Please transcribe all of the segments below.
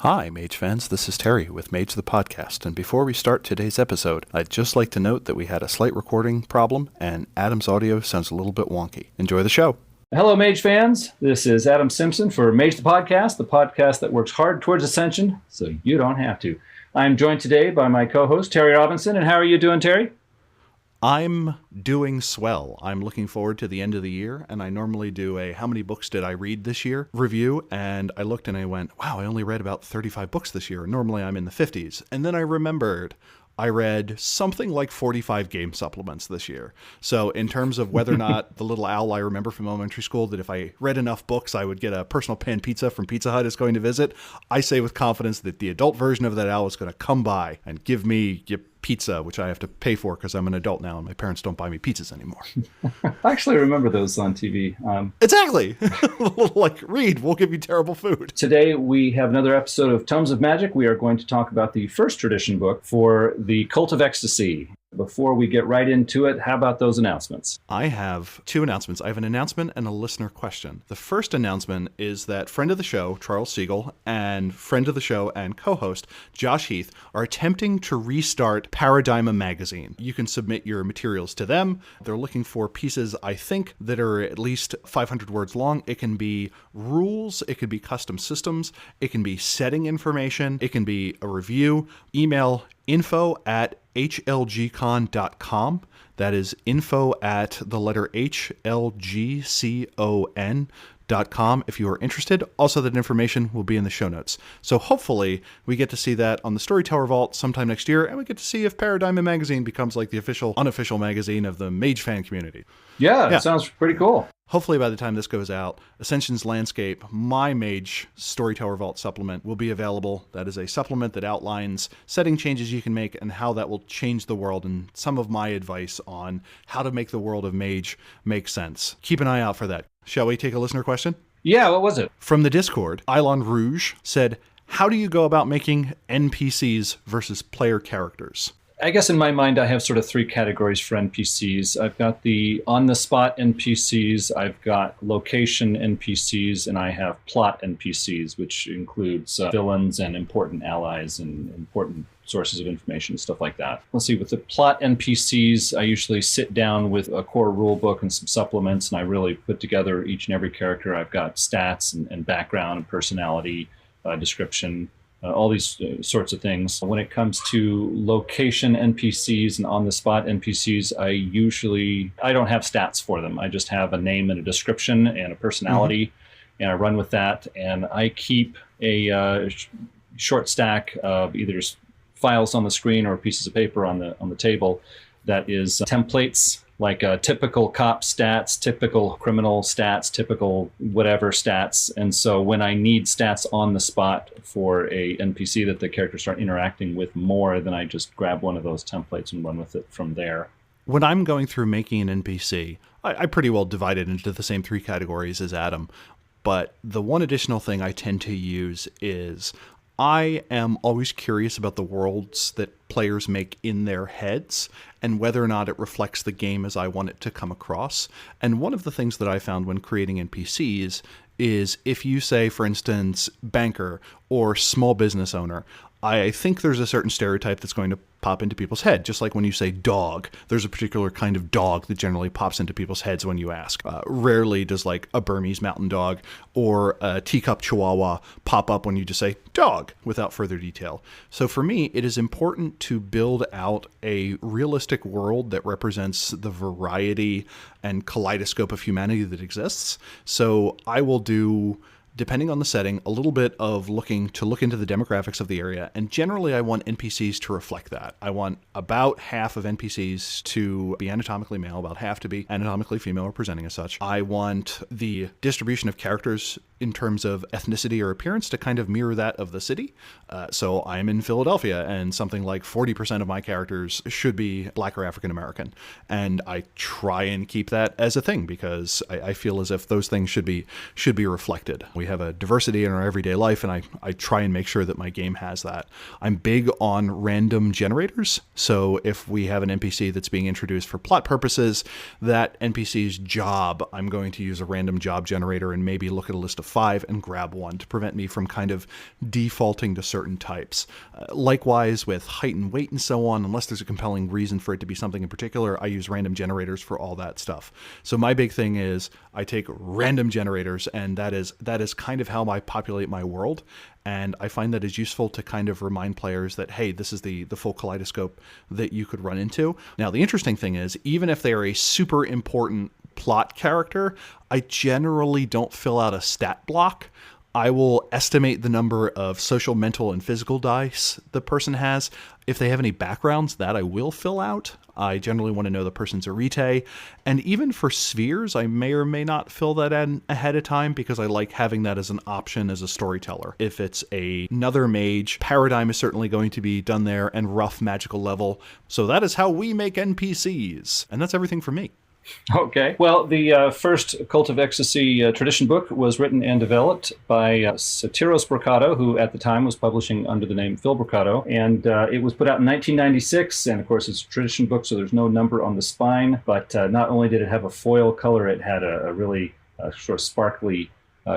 Hi, Mage fans. This is Terry with Mage the Podcast, and before we start today's episode, I'd just like to note that we had a slight recording problem, and Adam's audio sounds a little bit wonky. Enjoy the show. Hello, Mage fans. This is Adam Simpson for Mage the podcast that works hard towards Ascension, so you don't have to. I'm joined today by my co-host, Terry Robinson, and how are you doing, Terry? I'm doing swell. I'm looking forward to the end of the year, and I normally do a how many books did I read this year review, and I looked and I went, wow, I only read about 35 books this year. Normally I'm in the 50s. And then I remembered I read something like 45 game supplements this year. So in terms of whether or not the little owl I remember from elementary school that if I read enough books, I would get a personal pan pizza from Pizza Hut is going to visit, I say with confidence that the adult version of that owl is going to come by and give me pizza, which I have to pay for because I'm an adult now and my parents don't buy me pizzas anymore. I actually remember those on TV. Exactly. Like, Reed, we'll give you terrible food. Today we have another episode of Totems of Magick. We are going to talk about the first tradition book for the Cult of Ecstasy. Before we get right into it, how about those announcements? I have two announcements. I have an announcement and a listener question. The first announcement is that friend of the show, Charles Siegel, and friend of the show and co-host, Josh Heath, are attempting to restart Paradigma magazine. You can submit your materials to them. They're looking for pieces, I think, that are at least 500 words long. It can be rules. It could be custom systems. It can be setting information. It can be a review. Email info@hlgcon.com. That is info at the letter HLGCON.com if you are interested. Also, that information will be in the show notes. So hopefully we get to see that on the Storyteller Vault sometime next year, and we get to see if Paradigma magazine becomes like the official, unofficial magazine of the Mage fan community. Yeah, that sounds pretty cool. Hopefully by the time this goes out, Ascension's Landscape, my Mage Storyteller Vault supplement, will be available. That is a supplement that outlines setting changes you can make and how that will change the world, and some of my advice on how to make the world of Mage make sense. Keep an eye out for that. Shall we take a listener question? Yeah, what was it? From the Discord, Ilon Rouge said, how do you go about making NPCs versus player characters? I guess in my mind, I have sort of three categories for NPCs. I've got the on-the-spot NPCs, I've got location NPCs, and I have plot NPCs, which includes villains and important allies and important sources of information, stuff like that. Let's see, with the plot NPCs, I usually sit down with a core rule book and some supplements, and I really put together each and every character. I've got stats and background and personality, description, all these sorts of things. When it comes to location NPCs and on-the-spot NPCs, I don't have stats for them. I just have a name and a description and a personality, and I run with that. And I keep a short stack of either files on the screen or pieces of paper on the table that is templates, like typical cop stats, typical criminal stats, typical whatever stats. And so when I need stats on the spot for a NPC that the characters start interacting with more, then I just grab one of those templates and run with it from there. When I'm going through making an NPC, I pretty well divide it into the same three categories as Adam. But the one additional thing I tend to use is I am always curious about the worlds that players make in their heads and whether or not it reflects the game as I want it to come across. And one of the things that I found when creating NPCs is if you say, for instance, banker or small business owner, I think there's a certain stereotype that's going to pop into people's head. Just like when you say dog, there's a particular kind of dog that generally pops into people's heads when you ask. Rarely does like a Burmese mountain dog or a teacup chihuahua pop up when you just say dog without further detail. So for me, it is important to build out a realistic world that represents the variety and kaleidoscope of humanity that exists. So I will do, depending on the setting, a little bit of look into the demographics of the area. And generally, I want NPCs to reflect that. I want about half of NPCs to be anatomically male, about half to be anatomically female or presenting as such. I want the distribution of characters in terms of ethnicity or appearance to kind of mirror that of the city. So I'm in Philadelphia, and something like 40% of my characters should be Black or African American. And I try and keep that as a thing because I feel as if those things should be reflected. We have a diversity in our everyday life, and I try and make sure that my game has that. I'm big on random generators. So if we have an NPC that's being introduced for plot purposes, that NPC's job, I'm going to use a random job generator and maybe look at a list of 5 and grab 1 to prevent me from kind of defaulting to certain types. Likewise with height and weight and so on, unless there's a compelling reason for it to be something in particular, I use random generators for all that stuff. So my big thing is I take random generators, and that is kind of how I populate my world. And I find that is useful to kind of remind players that, hey, this is the full kaleidoscope that you could run into. Now, the interesting thing is, even if they are a super important plot character, I generally don't fill out a stat block. I will estimate the number of social, mental, and physical dice the person has. If they have any backgrounds, that I will fill out. I generally want to know the person's arete. And even for spheres, I may or may not fill that in ahead of time because I like having that as an option as a storyteller. If it's another mage, paradigm is certainly going to be done there, and rough magical level. So that is how we make NPCs. And that's everything for me. Okay. Well, the first Cult of Ecstasy tradition book was written and developed by Satiros Brocato, who at the time was publishing under the name Phil Brocato. And it was put out in 1996. And of course, it's a tradition book, so there's no number on the spine. But not only did it have a foil color, it had a really sort of sparkly,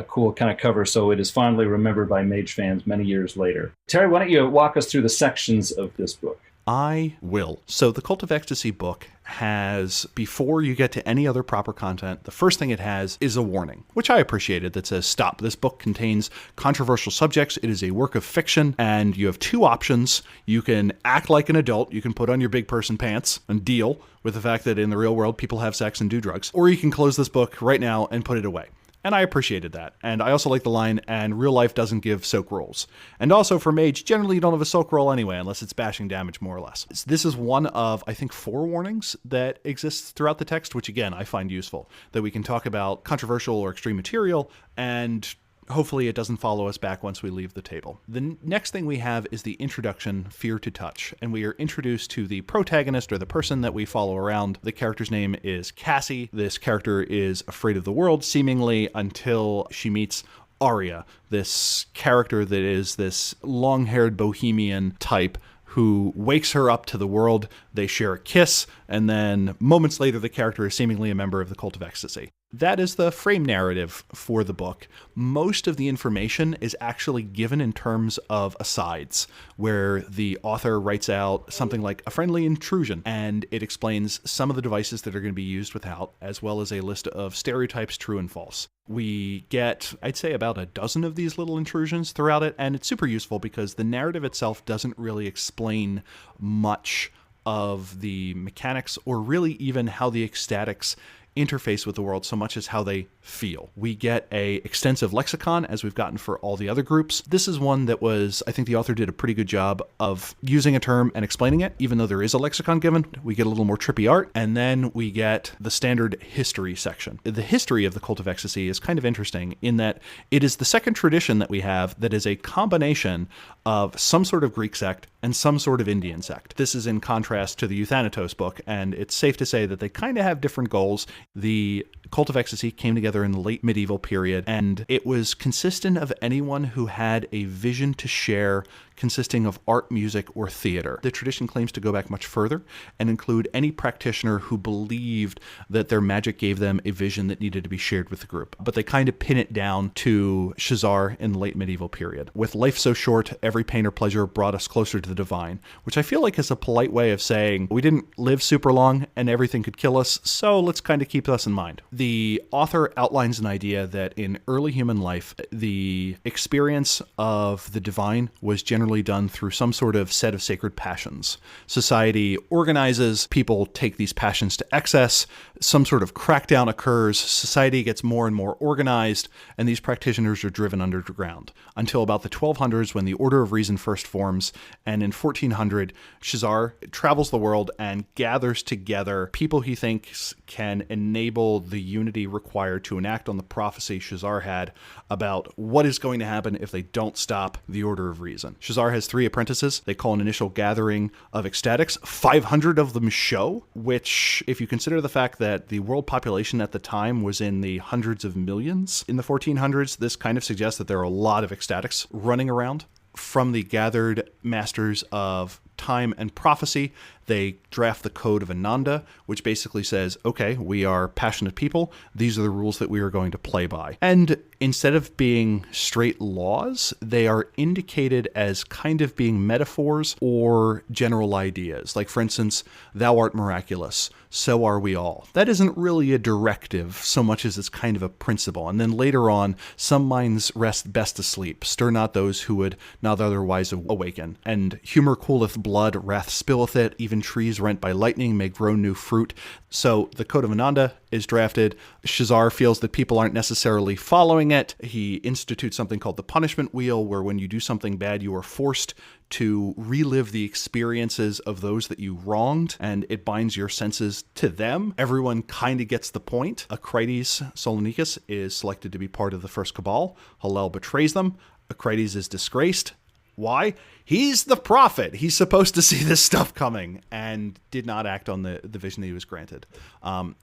cool kind of cover. So it is fondly remembered by mage fans many years later. Terry, why don't you walk us through the sections of this book? I will. So the Cult of Ecstasy book has, before you get to any other proper content, the first thing it has is a warning, which I appreciated, that says, stop, this book contains controversial subjects. It is a work of fiction, and you have two options. You can act like an adult. You can put on your big person pants and deal with the fact that in the real world, people have sex and do drugs. Or you can close this book right now and put it away. And I appreciated that. And I also like the line, and real life doesn't give soak rolls. And also for mage, generally you don't have a soak roll anyway, unless it's bashing damage more or less. This is one of, I think, 4 warnings that exists throughout the text, which again, I find useful. That we can talk about controversial or extreme material, and hopefully it doesn't follow us back once we leave the table. The next thing we have is the introduction, Fear to Touch, and we are introduced to the protagonist, or the person that we follow around. The character's name is Cassie. This character is afraid of the world, seemingly, until she meets Aria, this character that is this long-haired bohemian type who wakes her up to the world. They share a kiss, and then moments later, the character is seemingly a member of the Cult of Ecstasy. That is the frame narrative for the book. Most of the information is actually given in terms of asides, where the author writes out something like a friendly intrusion, and it explains some of the devices that are going to be used without, as well as a list of stereotypes, true and false. We get, I'd say, about a dozen of these little intrusions throughout it, and it's super useful because the narrative itself doesn't really explain much of the mechanics, or really even how the ecstatics interface with the world so much as how they feel. We get a extensive lexicon, as we've gotten for all the other groups. This is one that was, I think the author did a pretty good job of using a term and explaining it. Even though there is a lexicon given, we get a little more trippy art, and then we get the standard history section. The history of the Cult of Ecstasy is kind of interesting in that it is the second tradition that we have that is a combination of some sort of Greek sect and some sort of Indian sect. This is in contrast to the Euthanatos book, and it's safe to say that they kind of have different goals. The Cult of Ecstasy came together in the late medieval period, and it was consistent of anyone who had a vision to share consisting of art, music, or theater. The tradition claims to go back much further and include any practitioner who believed that their magic gave them a vision that needed to be shared with the group. But they kind of pin it down to Shazar in the late medieval period. With life so short, every pain or pleasure brought us closer to the divine, which I feel like is a polite way of saying we didn't live super long and everything could kill us, so let's kind of keep this in mind. The author outlines an idea that in early human life, the experience of the divine was generally done through some sort of set of sacred passions. Society organizes, people take these passions to excess, some sort of crackdown occurs, society gets more and more organized, and these practitioners are driven underground until about the 1200s, when the Order of Reason first forms, and in 1400, Shazar travels the world and gathers together people he thinks can enable the unity required to enact on the prophecy Shazar had about what is going to happen if they don't stop the Order of Reason. Shazar has 3 apprentices. They call an initial gathering of ecstatics. 500 of them show, which, if you consider the fact that the world population at the time was in the hundreds of millions in the 1400s, this kind of suggests that there are a lot of ecstatics running around. From the gathered masters of time and prophecy, They draft the Code of Ananda, which basically says, okay, we are passionate people. These are the rules that we are going to play by. And instead of being straight laws, they are indicated as kind of being metaphors or general ideas. Like, for instance, thou art miraculous, so are we all. That isn't really a directive so much as it's kind of a principle. And then later on, some minds rest best asleep. Stir not those who would not otherwise awaken. And humor cooleth blood, wrath spilleth it, even trees rent by lightning may grow new fruit. So the Code of Ananda is drafted. Shazar feels that people aren't necessarily following it. He institutes something called the punishment wheel, where when you do something bad, you are forced to relive the experiences of those that you wronged, and it binds your senses to them. Everyone kind of gets the point. Acrides Solonicus is selected to be part of the first cabal. Hillel betrays them. Acrides is disgraced. Why? He's the prophet. He's supposed to see this stuff coming and did not act on the vision that he was granted.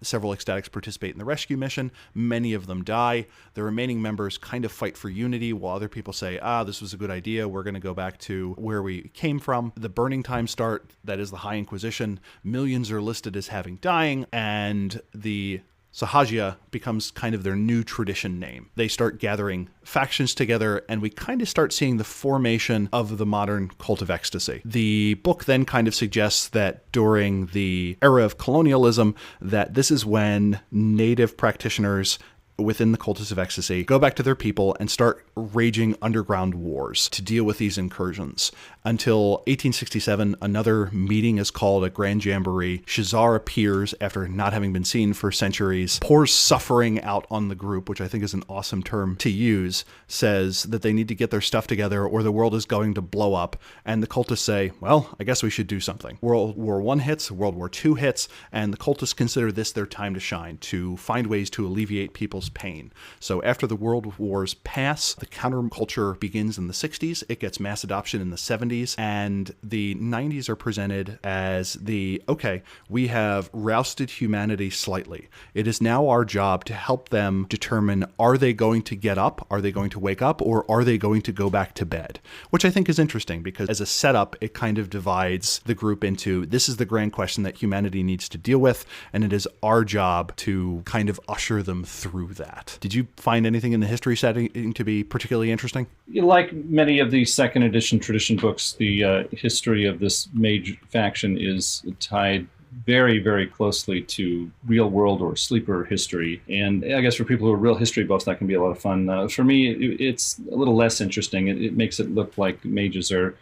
Several ecstatics participate in the rescue mission. Many of them die. The remaining members kind of fight for unity while other people say, this was a good idea. We're going to go back to where we came from. The burning times start. That is the High Inquisition. Millions are listed as having dying, and the Sahaja becomes kind of their new tradition name. They start gathering factions together, and we kind of start seeing the formation of the modern Cult of Ecstasy. The book then kind of suggests that during the era of colonialism, that this is when native practitioners within the Cultists of Ecstasy go back to their people and start raging underground wars to deal with these incursions. Until 1867, another meeting is called a Grand Jamboree. Shazar appears after not having been seen for centuries, pours suffering out on the group, which I think is an awesome term to use, says that they need to get their stuff together or the world is going to blow up. And the cultists say, well, I guess we should do something. World War I hits, World War II hits, and the cultists consider this their time to shine, to find ways to alleviate people's pain. So after the world wars pass, the counterculture begins in the 60s. It gets mass adoption in the 70s, and the 90s are presented as okay, we have rousted humanity slightly. It is now our job to help them determine, are they going to get up? Are they going to wake up? Or are they going to go back to bed? Which I think is interesting, because as a setup, it kind of divides the group into, this is the grand question that humanity needs to deal with, and it is our job to kind of usher them through that. Did you find anything in the history setting to be particularly interesting? Like many of the second edition tradition books, the history of this mage faction is tied very, very closely to real world or sleeper history. And I guess for people who are real history buffs, that can be a lot of fun. For me, it's a little less interesting. It makes it look like mages are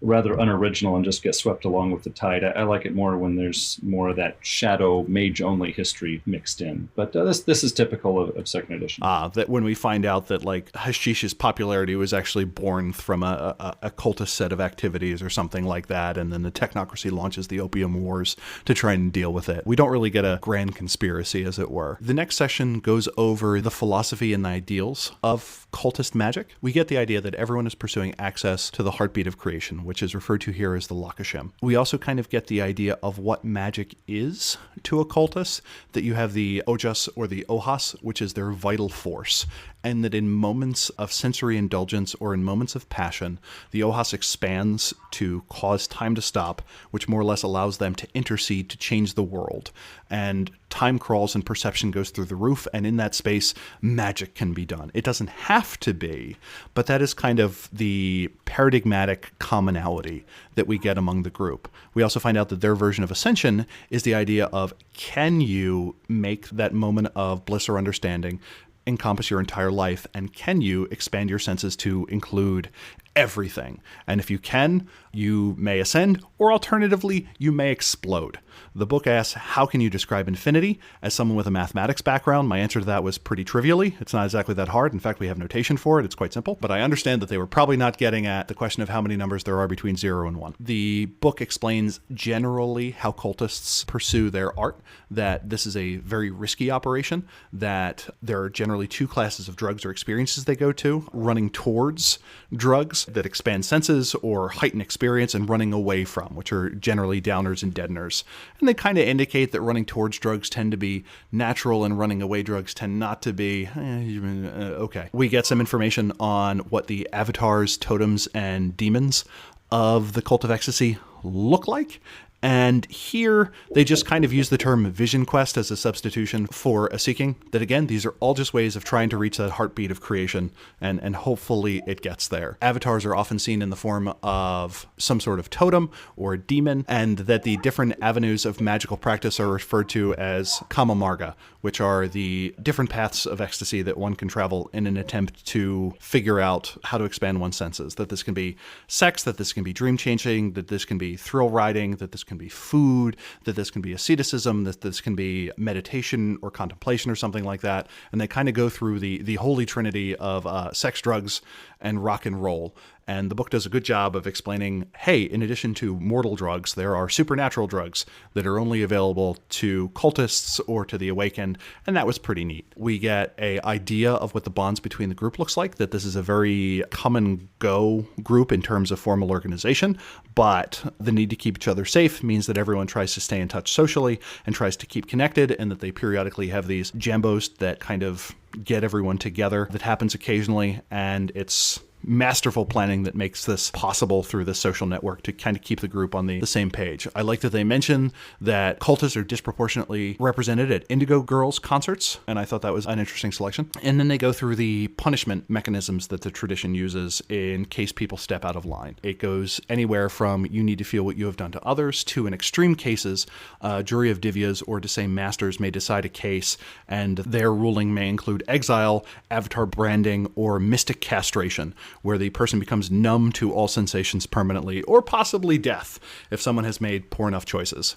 rather unoriginal and just get swept along with the tide. I like it more when there's more of that shadow mage-only history mixed in. But this is typical of second edition. That when we find out that like hashish's popularity was actually born from a cultist set of activities or something like that, and then the technocracy launches the opium wars to try and deal with it. We don't really get a grand conspiracy, as it were. The next session goes over the philosophy and the ideals of cultist magic. We get the idea that everyone is pursuing access to the heartbeat of creation, which is referred to here as the Lakashim. We also kind of get the idea of what magic is to a cultist, that you have the Ojas or the Ohas, which is their vital force, and that in moments of sensory indulgence or in moments of passion, the Ohas expands to cause time to stop, which more or less allows them to intercede to change the world. And time crawls and perception goes through the roof, and in that space, magic can be done. It doesn't have to be, but that is kind of the paradigmatic commonality that we get among the group. We also find out that their version of Ascension is the idea of, can you make that moment of bliss or understanding encompass your entire life, and can you expand your senses to include everything? And if you can, you may ascend, or alternatively, you may explode. The book asks, how can you describe infinity? As someone with a mathematics background, my answer to that was pretty trivially. It's not exactly that hard. In fact, we have notation for it. It's quite simple. But I understand that they were probably not getting at the question of how many numbers there are between 0 and 1. The book explains generally how cultists pursue their art, that this is a very risky operation, that there are generally two classes of drugs or experiences they go to, running towards drugs that expand senses or heighten experience, and running away from, which are generally downers and deadeners. And they kind of indicate that running towards drugs tend to be natural and running away drugs tend not to be. Okay. We get some information on what the avatars, totems, and demons of the Cult of Ecstasy look like, And here, they just kind of use the term vision quest as a substitution for a seeking. That again, these are all just ways of trying to reach that heartbeat of creation, and hopefully it gets there. Avatars are often seen in the form of some sort of totem or demon, and that the different avenues of magical practice are referred to as kama marga, which are the different paths of ecstasy that one can travel in an attempt to figure out how to expand one's senses. That this can be sex, that this can be dream changing, that this can be thrill riding, that this can be food, that this can be asceticism, that this can be meditation or contemplation or something like that. And they kind of go through the holy trinity of sex, drugs, and rock and roll. And the book does a good job of explaining, hey, in addition to mortal drugs, there are supernatural drugs that are only available to cultists or to the awakened, and that was pretty neat. We get an idea of what the bonds between the group looks like, that this is a very come and go group in terms of formal organization, but the need to keep each other safe means that everyone tries to stay in touch socially and tries to keep connected, and that they periodically have these jambos that kind of get everyone together. That happens occasionally, and it's masterful planning that makes this possible through this social network to kind of keep the group on the same page. I like that they mention that cultists are disproportionately represented at Indigo Girls concerts, and I thought that was an interesting selection. And then they go through the punishment mechanisms that the tradition uses in case people step out of line. It goes anywhere from you need to feel what you have done to others to, in extreme cases, a jury of divyas or Desame masters may decide a case, and their ruling may include exile, avatar branding, or mystic castration, where the person becomes numb to all sensations permanently, or possibly death if someone has made poor enough choices.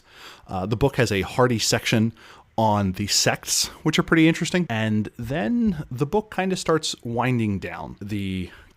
The book has a hearty section on the sects, which are pretty interesting. And then the book kind of starts winding down.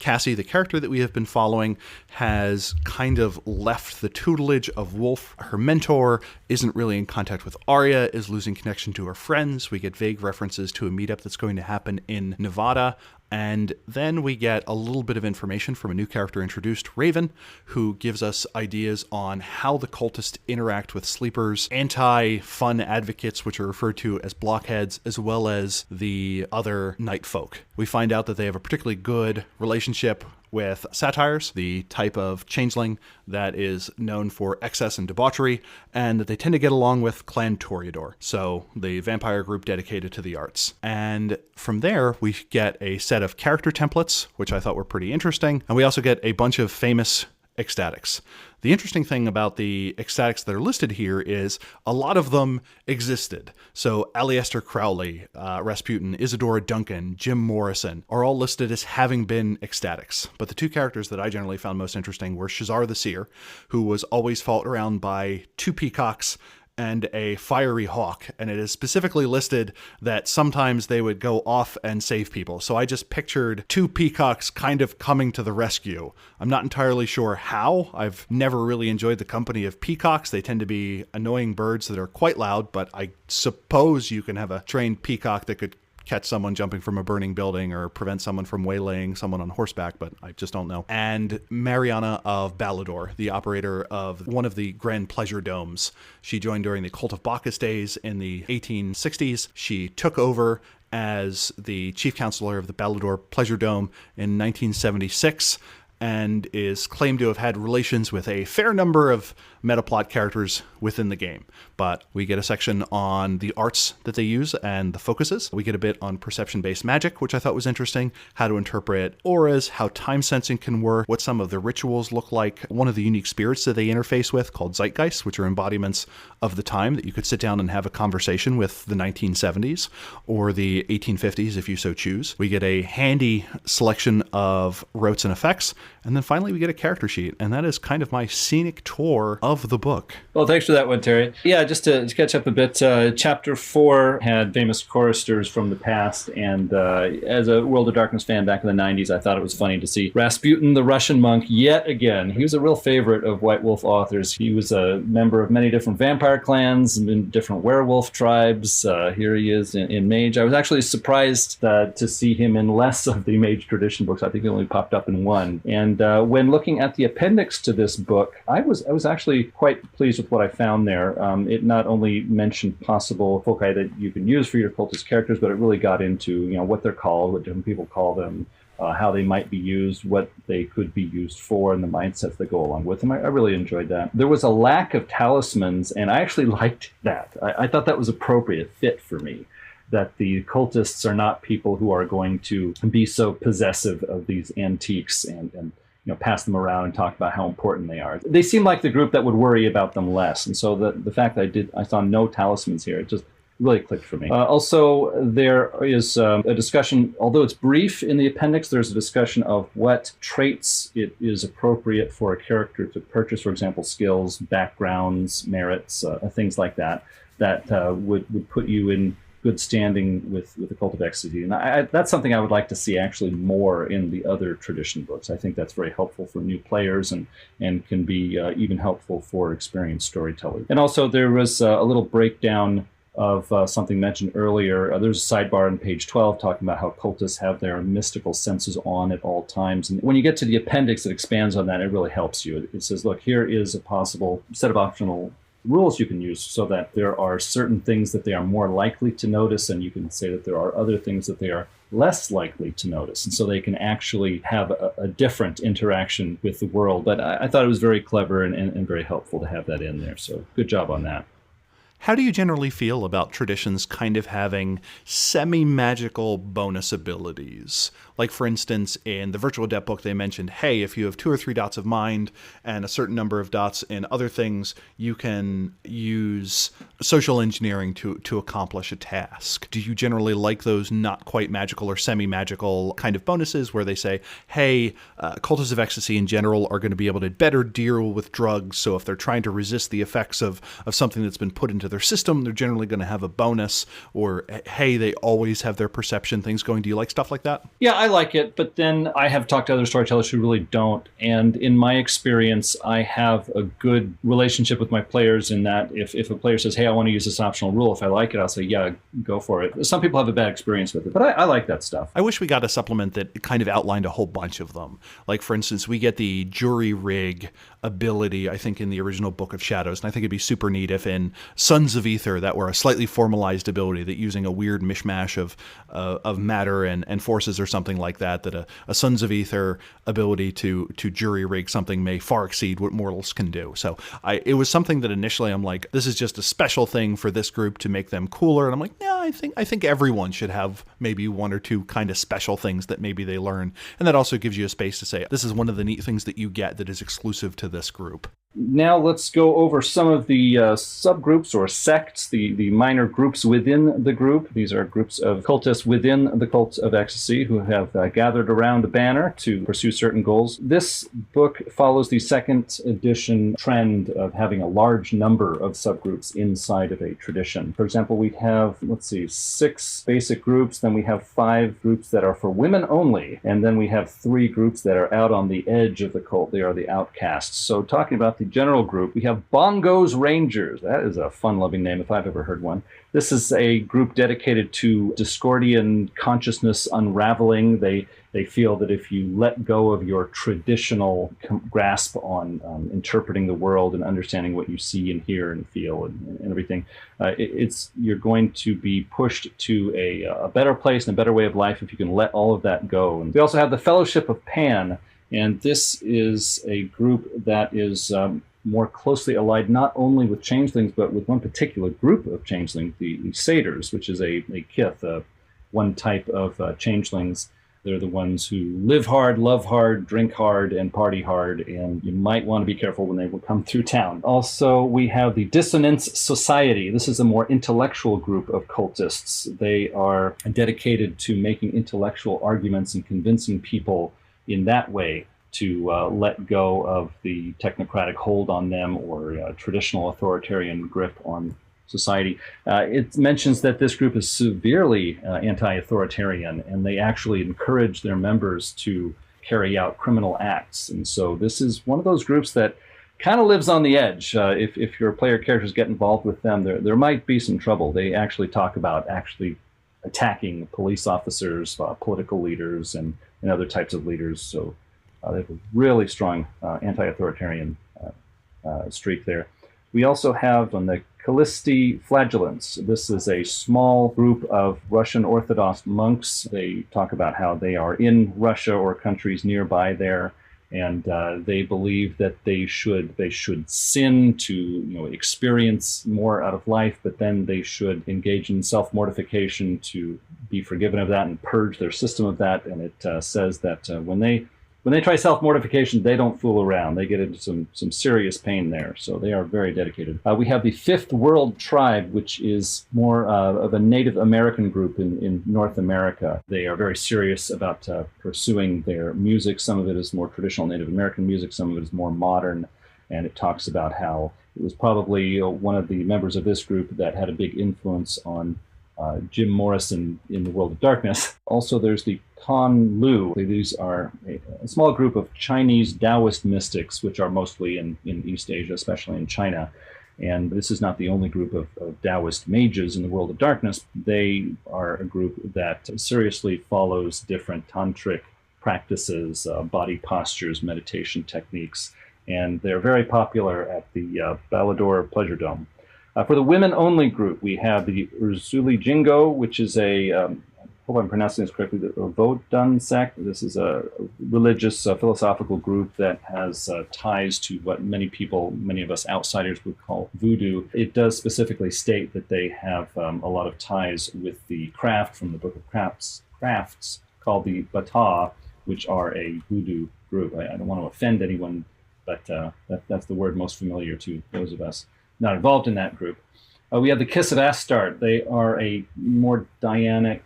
Cassie, the character that we have been following, has kind of left the tutelage of Wolf. Her mentor isn't really in contact with Arya, is losing connection to her friends. We get vague references to a meetup that's going to happen in Nevada. And then we get a little bit of information from a new character introduced, Raven, who gives us ideas on how the cultists interact with sleepers, anti-fun advocates, which are referred to as blockheads, as well as the other night folk. We find out that they have a particularly good relationship with satyrs, the type of changeling that is known for excess and debauchery, and that they tend to get along with Clan Toreador, so the vampire group dedicated to the arts. And from there, we get a set of character templates, which I thought were pretty interesting, and we also get a bunch of famous ecstatics. The interesting thing about the ecstatics that are listed here is a lot of them existed. So Aleister Crowley, Rasputin, Isadora Duncan, Jim Morrison are all listed as having been ecstatics. But the two characters that I generally found most interesting were Shazar the Seer, who was always followed around by two peacocks and a fiery hawk, and it is specifically listed that sometimes they would go off and save people. So I just pictured two peacocks kind of coming to the rescue. I'm not entirely sure how. I've never really enjoyed the company of peacocks. They tend to be annoying birds that are quite loud, but I suppose you can have a trained peacock that could catch someone jumping from a burning building or prevent someone from waylaying someone on horseback, but I just don't know. And Mariana of Ballador, the operator of one of the Grand Pleasure Domes. She joined during the Cult of Bacchus days in the 1860s. She took over as the chief counselor of the Ballador Pleasure Dome in 1976 and is claimed to have had relations with a fair number of metaplot characters within the game. But we get a section on the arts that they use and the focuses. We get a bit on perception-based magic, which I thought was interesting, how to interpret auras, how time sensing can work, what some of the rituals look like, one of the unique spirits that they interface with called zeitgeists, which are embodiments of the time that you could sit down and have a conversation with the 1970s or the 1850s if you so choose. We get a handy selection of rotes and effects, and then finally we get a character sheet, and that is kind of my scenic tour of the book. Well, thanks for that one, Terry. Yeah, just to catch up a bit, Chapter 4 had famous choristers from the past, and as a World of Darkness fan back in the 90s, I thought it was funny to see Rasputin, the Russian monk, yet again. He was a real favorite of White Wolf authors. He was a member of many different vampire clans and different werewolf tribes. Here he is in Mage. I was actually surprised to see him in less of the Mage tradition books. I think he only popped up in one. And when looking at the appendix to this book, I was actually quite pleased with what I found there. It not only mentioned possible foci that you can use for your cultist characters, but it really got into what they're called, what different people call them, how they might be used, what they could be used for, and the mindsets that go along with them. I really enjoyed that. There was a lack of talismans, and I actually liked that. I thought that was appropriate fit for me, that the cultists are not people who are going to be so possessive of these antiques and pass them around and talk about how important they are. They seem like the group that would worry about them less. And so the fact that I saw no talismans here, it just really clicked for me. Also, there is a discussion, although it's brief in the appendix, there's a discussion of what traits it is appropriate for a character to purchase, for example, skills, backgrounds, merits, things like that, that would put you in good standing with the Cult of Ecstasy. And that's something I would like to see actually more in the other tradition books. I think that's very helpful for new players and can be even helpful for experienced storytellers. And also there was a little breakdown of something mentioned earlier. There's a sidebar on page 12 talking about how cultists have their mystical senses on at all times. And when you get to the appendix that expands on that, it really helps you. It says, look, here is a possible set of optional rules you can use so that there are certain things that they are more likely to notice, and you can say that there are other things that they are less likely to notice. And so they can actually have a different interaction with the world. But I thought it was very clever and very helpful to have that in there. So good job on that. How do you generally feel about traditions kind of having semi-magical bonus abilities? Like, for instance, in the Virtual Adept book, they mentioned, hey, if you have 2 or 3 dots of mind and a certain number of dots in other things, you can use social engineering to accomplish a task. Do you generally like those not quite magical or semi-magical kind of bonuses where they say, hey, cultists of ecstasy in general are going to be able to better deal with drugs, so if they're trying to resist the effects of something that's been put into their system, they're generally going to have a bonus, or hey, they always have their perception things going. Do you like stuff like that? Yeah, I like it, but then I have talked to other storytellers who really don't, and in my experience, I have a good relationship with my players in that if a player says, hey, I want to use this optional rule, if I like it, I'll say, yeah, go for it. Some people have a bad experience with it, but I like that stuff. I wish we got a supplement that kind of outlined a whole bunch of them. Like, for instance, we get the jury rig ability, I think, in the original Book of Shadows, and I think it'd be super neat if in Sons of Ether that were a slightly formalized ability, that using a weird mishmash of matter and forces or something like that a Sons of Ether ability to jury rig something may far exceed what mortals can do. So it was something that initially I'm like, this is just a special thing for this group to make them cooler, and I'm like, yeah, I think everyone should have maybe 1 or 2 kind of special things that maybe they learn, and that also gives you a space to say, this is one of the neat things that you get that is exclusive to this group. Now let's go over some of the subgroups or sects, the minor groups within the group. These are groups of cultists within the Cult of Ecstasy who have gathered around a banner to pursue certain goals. This book follows the 2nd edition trend of having a large number of subgroups inside of a tradition. For example, we have, 6 basic groups, then we have 5 groups that are for women only, and then we have 3 groups that are out on the edge of the cult. They are the Outcasts. So talking about the general group, we have Bongos Rangers. That is a fun-loving name if I've ever heard one. This is a group dedicated to Discordian consciousness unraveling. They feel that if you let go of your traditional grasp on interpreting the world and understanding what you see and hear and feel and everything, you're going to be pushed to a better place and a better way of life if you can let all of that go. And we also have the Fellowship of Pan. And this is a group that is more closely allied not only with changelings, but with one particular group of changelings, the satyrs, which is a kith, one type of changelings. They're the ones who live hard, love hard, drink hard, and party hard, and you might want to be careful when they will come through town. Also, we have the Dissonance Society. This is a more intellectual group of cultists. They are dedicated to making intellectual arguments and convincing people in that way to let go of the technocratic hold on them or traditional authoritarian grip on society. It mentions that this group is severely anti-authoritarian, and they actually encourage their members to carry out criminal acts. And so this is one of those groups that kind of lives on the edge. If your player characters get involved with them, there might be some trouble. They actually talk about attacking police officers, political leaders, and other types of leaders. So they have a really strong anti-authoritarian streak there. We also have on the Callisti flagellants. This is a small group of Russian Orthodox monks. They talk about how they are in Russia or countries nearby there, and they believe that they should sin to experience more out of life, but then they should engage in self-mortification to be forgiven of that and purge their system of that. And it says that when they try self-mortification, they don't fool around. They get into some serious pain there. So they are very dedicated. We have the Fifth World Tribe, which is more of a Native American group in North America. They are very serious about pursuing their music. Some of it is more traditional Native American music. Some of it is more modern. And it talks about how it was probably one of the members of this group that had a big influence on Jim Morrison in the World of Darkness. Also, there's the Kan Lu. These are a small group of Chinese Taoist mystics, which are mostly in East Asia, especially in China. And this is not the only group of Taoist mages in the World of Darkness. They are a group that seriously follows different tantric practices, body postures, meditation techniques. And they're very popular at the Balador Pleasure Dome. For the women-only group, we have the Urzuli Jingo, which is I hope I'm pronouncing this correctly, the Vodun sect. This is a religious, philosophical group that has ties to what many of us outsiders would call voodoo. It does specifically state that they have a lot of ties with the craft from the Book of Crafts called the Bata, which are a voodoo group. I don't want to offend anyone, but that's the word most familiar to those of us not involved in that group. We have the Kiss of Astart. They are a more Dianic,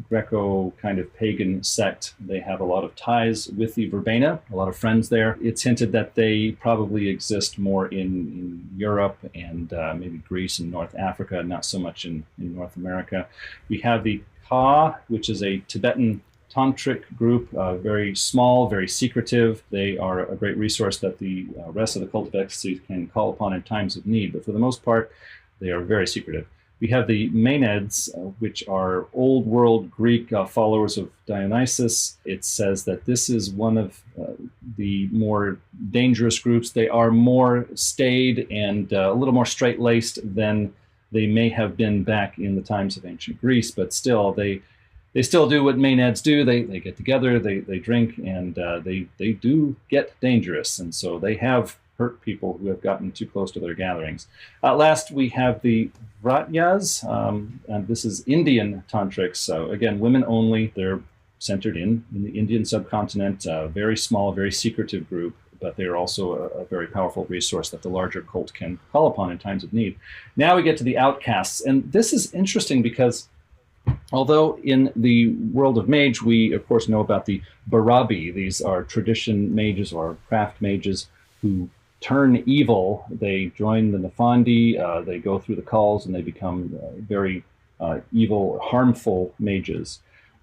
Greco kind of pagan sect. They have a lot of ties with the Verbena, a lot of friends there. It's hinted that they probably exist more in Europe and maybe Greece and North Africa, not so much in North America. We have the Ka, which is a Tibetan tantric group, very small, very secretive. They are a great resource that the rest of the Cult of Ecstasy can call upon in times of need, but for the most part, they are very secretive. We have the Maenads, which are old world Greek followers of Dionysus. It says that this is one of the more dangerous groups. They are more staid and a little more straight-laced than they may have been back in the times of ancient Greece, but still, they still do what Maenads do. They get together, they drink, and they do get dangerous. And so they have hurt people who have gotten too close to their gatherings. Last, we have the Ratyas, and this is Indian tantrics. So again, women only. They're centered in the Indian subcontinent, very small, very secretive group, but they're also a very powerful resource that the larger cult can call upon in times of need. Now we get to the Outcasts, and this is interesting because although in the world of mage, we of course know about the Barabi. These are tradition mages or craft mages who turn evil. They join the Nefandi, they go through the calls, and they become very evil, harmful mages.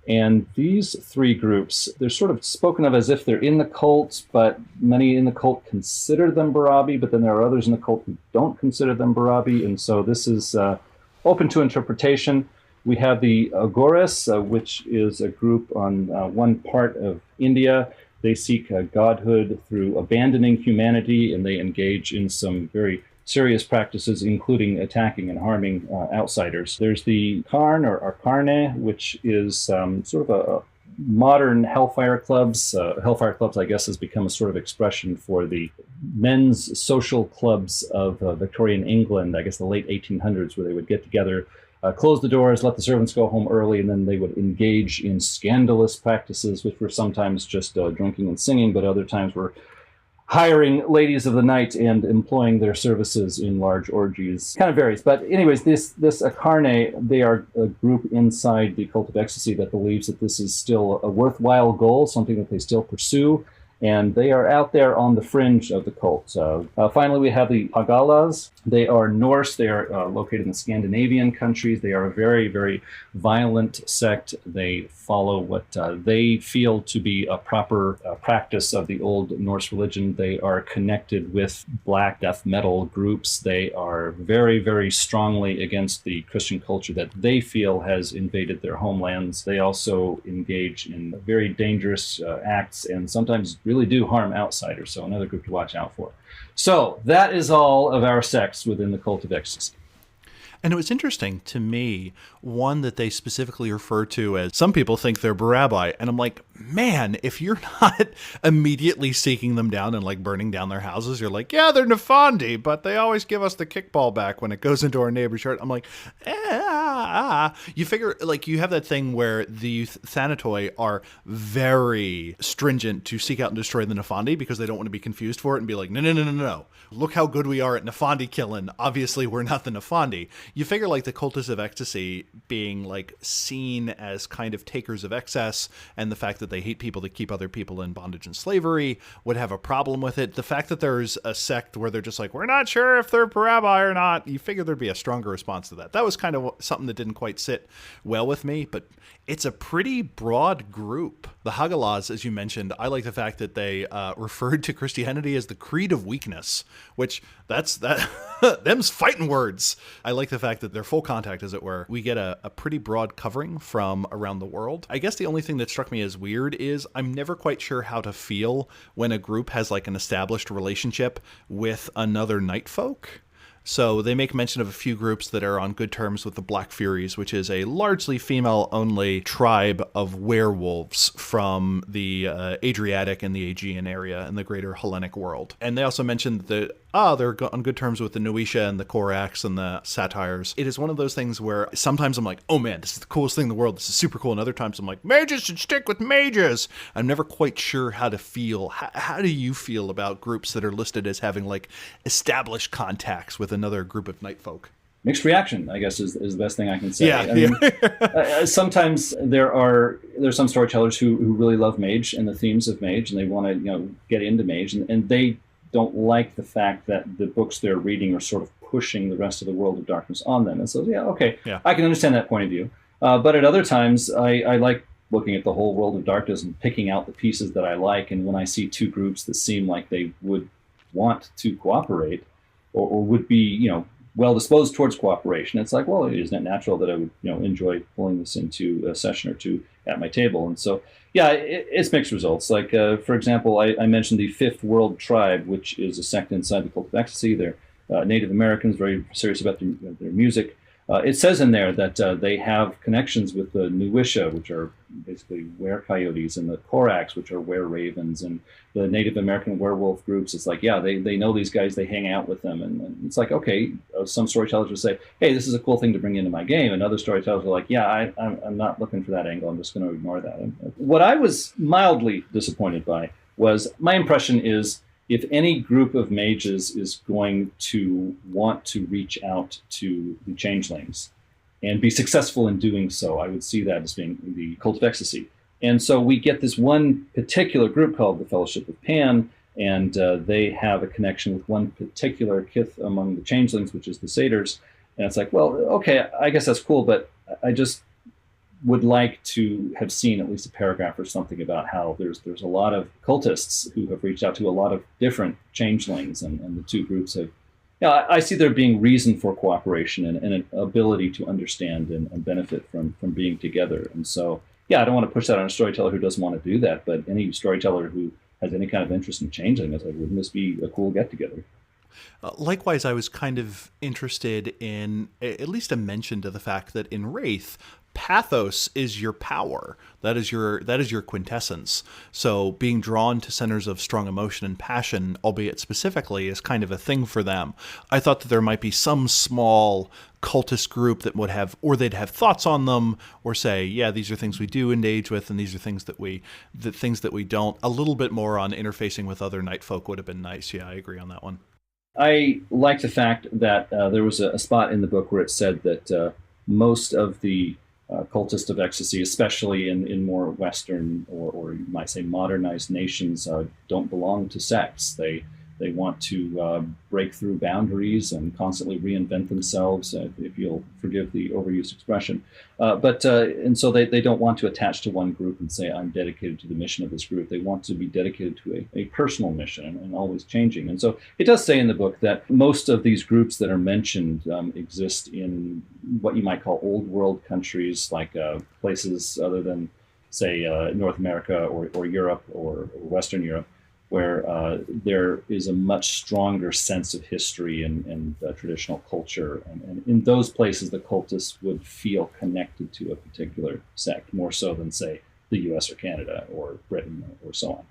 And these three groups, they're sort of spoken of as if they're in the cult, but many in the cult consider them Barabi, but then there are others in the cult who don't consider them Barabi, and so this is open to interpretation. We have the Agalas, which is a group on one part of India. They seek godhood through abandoning humanity, and they engage in some very serious practices, including attacking and harming outsiders. There's the Karn or Karne, which is sort of a modern Hellfire Clubs. Hellfire Clubs, I guess, has become a sort of expression for the men's social clubs of Victorian England, I guess the late 1800s, where they would get together, close the doors, let the servants go home early, and then they would engage in scandalous practices, which were sometimes just drinking and singing, but other times were hiring ladies of the night and employing their services in large orgies. Kind of varies. But anyways, this Akarne, they are a group inside the Cult of Ecstasy that believes that this is still a worthwhile goal, something that they still pursue. And they are out there on the fringe of the cult. Finally, we have the Agalas. They are Norse. They are located in the Scandinavian countries. They are a very, very violent sect. They follow what they feel to be a proper practice of the old Norse religion. They are connected with black death metal groups. They are very, very strongly against the Christian culture that they feel has invaded their homelands. They also engage in very dangerous acts and sometimes really do harm outsiders. So another group to watch out for. So that is all of our sects within the Cult of Ecstasy. And it was interesting to me, one that they specifically refer to as, some people think they're Barabai. And I'm like, man, if you're not immediately seeking them down and like burning down their houses, you're like, yeah, they're Nefandi, but they always give us the kickball back when it goes into our neighbor's yard. I'm like, You figure, like, you have that thing where the Thanatoi are very stringent to seek out and destroy the Nefandi because they don't want to be confused for it and be like, no. Look how good we are at Nefandi killing. Obviously, we're not the Nefandi. You figure like the Cultists of Ecstasy being like seen as kind of takers of excess, and the fact that they hate people that keep other people in bondage and slavery would have a problem with it. The fact that there's a sect where they're just like, we're not sure if they're Parabai or not, you figure there'd be a stronger response to that. That was kind of something that didn't quite sit well with me, but it's a pretty broad group. The Agalas, as you mentioned, I like the fact that they referred to Christianity as the creed of weakness, which them's fighting words. I like the fact that they're full contact, as it were. We get a pretty broad covering from around the world. I guess the only thing that struck me as weird is I'm never quite sure how to feel when a group has like an established relationship with another night folk. So they make mention of a few groups that are on good terms with the Black Furies, which is a largely female-only tribe of werewolves from the Adriatic and the Aegean area in the greater Hellenic world. And they also mentioned that they're on good terms with the Nuisha and the Korax and the Satyrs. It is one of those things where sometimes I'm like, oh man, this is the coolest thing in the world. This is super cool. And other times I'm like, mages should stick with mages. I'm never quite sure how to feel. How do you feel about groups that are listed as having like established contacts with another group of night folk? Mixed reaction, I guess, is the best thing I can say. Yeah, I mean, sometimes there's some storytellers who really love mage and the themes of mage, and they want to get into mage, and they don't like the fact that the books they're reading are sort of pushing the rest of the world of darkness on them. And so, I can understand that point of view. But at other times, I like looking at the whole world of darkness and picking out the pieces that I like. And when I see two groups that seem like they would want to cooperate or would be, well disposed towards cooperation, it's like, well, isn't it natural that I would, enjoy pulling this into a session or two at my table? And so, it's mixed results. Like, for example, I mentioned the Fifth World Tribe, which is a sect inside the Cult of Ecstasy. They're Native Americans, very serious about their music. It says in there that they have connections with the Nuisha, which are basically were-coyotes, and the Korax, which are were-ravens, and the Native American werewolf groups. It's like, they know these guys, they hang out with them. And it's like, okay, some storytellers will say, hey, this is a cool thing to bring into my game. And other storytellers are like, I'm not looking for that angle. I'm just going to ignore that. And what I was mildly disappointed by was, my impression is, if any group of mages is going to want to reach out to the changelings and be successful in doing so, I would see that as being the Cult of Ecstasy. And so we get this one particular group called the Fellowship of Pan, and they have a connection with one particular kith among the changelings, which is the satyrs. And it's like, well, okay, I guess that's cool, but I just would like to have seen at least a paragraph or something about how there's a lot of cultists who have reached out to a lot of different changelings, and the two groups have. I see there being reason for cooperation and an ability to understand and benefit from being together. And so, I don't want to push that on a storyteller who doesn't want to do that, but any storyteller who has any kind of interest in changeling, it's like, wouldn't this be a cool get-together? Likewise, I was kind of interested in at least a mention to the fact that in Wraith, pathos is your power. That is your quintessence. So being drawn to centers of strong emotion and passion, albeit specifically, is kind of a thing for them. I thought that there might be some small cultist group that would have, or they'd have thoughts on them, or say, these are things we do engage with, and these are things that we don't. A little bit more on interfacing with other night folk would have been nice. Yeah, I agree on that one. I like the fact that there was a spot in the book where it said that most of the cultists of ecstasy, especially in more Western or you might say modernized nations, don't belong to sects. They want to break through boundaries and constantly reinvent themselves, if you'll forgive the overused expression. And so they don't want to attach to one group and say, I'm dedicated to the mission of this group. They want to be dedicated to a personal mission and always changing. And so it does say in the book that most of these groups that are mentioned exist in what you might call old world countries, like places other than, say, North America or Europe or Western Europe. where there is a much stronger sense of history and traditional culture. And in those places, the cultists would feel connected to a particular sect, more so than, say, the US or Canada or Britain or so on.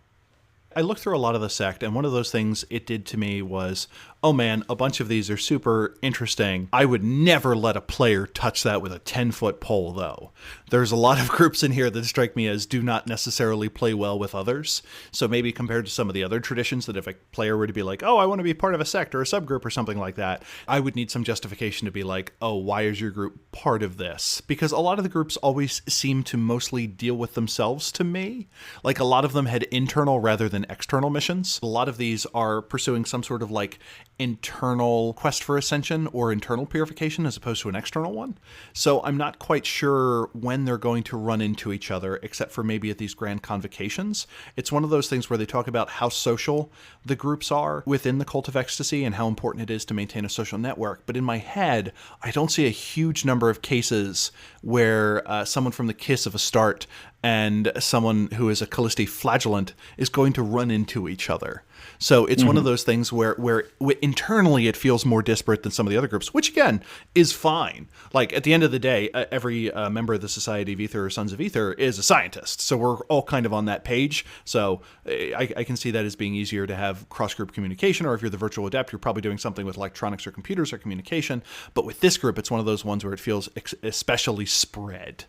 I looked through a lot of the sect, and one of those things it did to me was, oh man, a bunch of these are super interesting. I would never let a player touch that with a 10-foot pole, though. There's a lot of groups in here that strike me as do not necessarily play well with others. So maybe compared to some of the other traditions, that if a player were to be like, oh, I want to be part of a sect or a subgroup or something like that, I would need some justification to be like, oh, why is your group part of this? Because a lot of the groups always seem to mostly deal with themselves to me. Like, a lot of them had internal rather than external missions. A lot of these are pursuing some sort of like internal quest for ascension or internal purification as opposed to an external one. So I'm not quite sure when they're going to run into each other, except for maybe at these grand convocations. It's one of those things where they talk about how social the groups are within the Cult of Ecstasy and how important it is to maintain a social network. But in my head, I don't see a huge number of cases where someone from the Kiss of Astart and someone who is a Callisti flagellant is going to run into each other. So it's one of those things where internally it feels more disparate than some of the other groups, which again is fine. Like, at the end of the day, every member of the Society of Ether or Sons of Ether is a scientist. So we're all kind of on that page. So I can see that as being easier to have cross-group communication, or if you're the virtual adept, you're probably doing something with electronics or computers or communication. But with this group, it's one of those ones where it feels especially spread.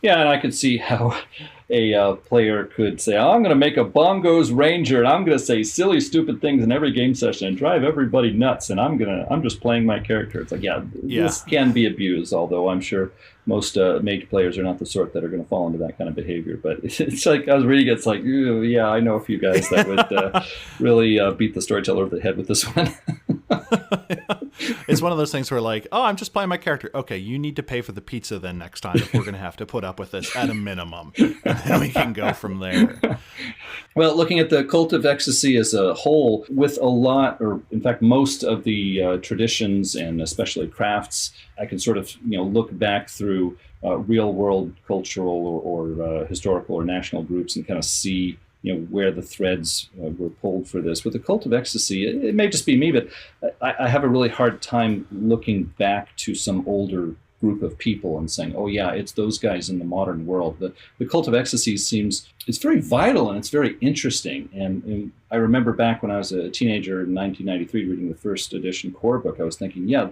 Yeah, and I could see how a player could say, I'm going to make a Bongos Ranger, and I'm going to say silly, stupid things in every game session and drive everybody nuts, and I'm just playing my character. It's like, this can be abused, although I'm sure most mage players are not the sort that are going to fall into that kind of behavior. But it's like, I was reading, it's like, yeah, I know a few guys that would really beat the storyteller over the head with this one. It's one of those things where, like, oh, I'm just playing my character. Okay, you need to pay for the pizza then next time if we're going to have to put up with this at a minimum. And then we can go from there. Well, looking at the Cult of Ecstasy as a whole, with a lot, or in fact, most of the traditions and especially crafts, I can sort of, look back through real world cultural or historical or national groups and kind of see where the threads were pulled for this. With the Cult of Ecstasy, it may just be me, but I have a really hard time looking back to some older group of people and saying, oh yeah, it's those guys in the modern world. The Cult of Ecstasy seems, it's very vital and it's very interesting. And I remember back when I was a teenager in 1993 reading the first edition core book, I was thinking, yeah,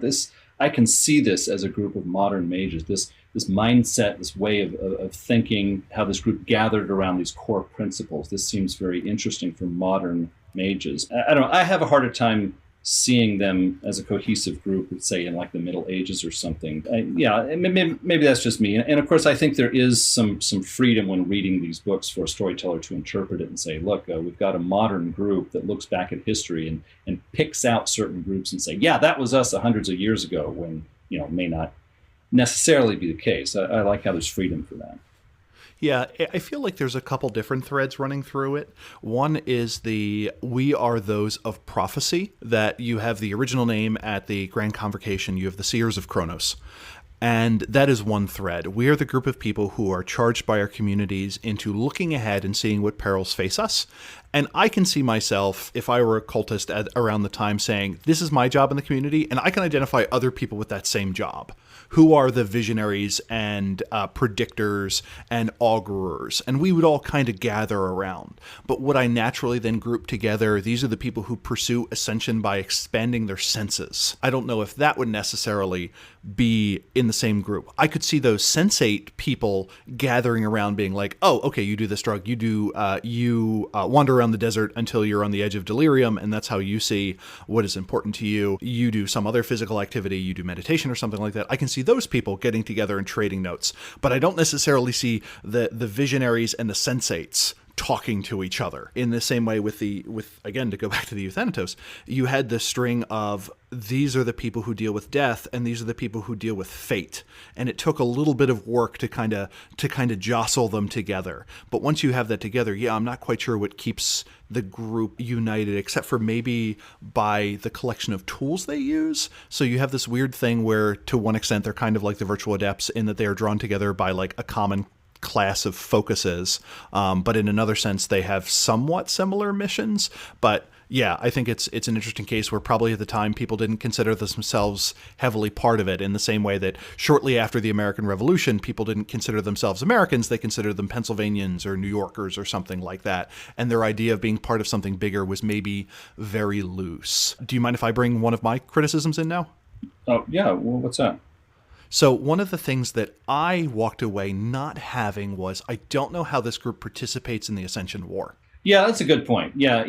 I can see this as a group of modern mages, this mindset, this way of thinking, how this group gathered around these core principles. This seems very interesting for modern mages. I don't know, I have a harder time seeing them as a cohesive group, say in like the Middle Ages or something. Maybe that's just me. And of course, I think there is some freedom when reading these books for a storyteller to interpret it and say, look, we've got a modern group that looks back at history and picks out certain groups and say, yeah, that was us hundreds of years ago, when, may not necessarily be the case. I like how there's freedom for that. Yeah, I feel like there's a couple different threads running through it. One is we are those of prophecy, that you have the original name at the Grand Convocation, you have the Seers of Kronos. And that is one thread. We are the group of people who are charged by our communities into looking ahead and seeing what perils face us. And I can see myself, if I were a cultist around the time, saying, this is my job in the community, and I can identify other people with that same job. Who are the visionaries and predictors and augurers? And we would all kind of gather around. But would I naturally then group together, these are the people who pursue ascension by expanding their senses? I don't know if that would necessarily be in the same group. I could see those sensate people gathering around being like, oh, okay, you do this drug, you wander around the desert until you're on the edge of delirium, and that's how you see what is important to you. You do some other physical activity, you do meditation or something like that. I can see those people getting together and trading notes, but I don't necessarily see the visionaries and the sensates talking to each other in the same way with again, to go back to the Thanatos, you had the string of these are the people who deal with death and these are the people who deal with fate. And it took a little bit of work to kind of jostle them together. But once you have that together, I'm not quite sure what keeps the group united, except for maybe by the collection of tools they use. So you have this weird thing where, to one extent, they're kind of like the virtual adepts in that they are drawn together by like a common class of focuses, but in another sense, they have somewhat similar missions. But yeah, I think it's an interesting case where probably at the time people didn't consider themselves heavily part of it, in the same way that shortly after the American Revolution, people didn't consider themselves Americans. They considered them Pennsylvanians or New Yorkers or something like that. And their idea of being part of something bigger was maybe very loose. Do you mind if I bring one of my criticisms in now? Oh, yeah. Well, what's that? So one of the things that I walked away not having was, I don't know how this group participates in the Ascension War. Yeah, that's a good point. Yeah.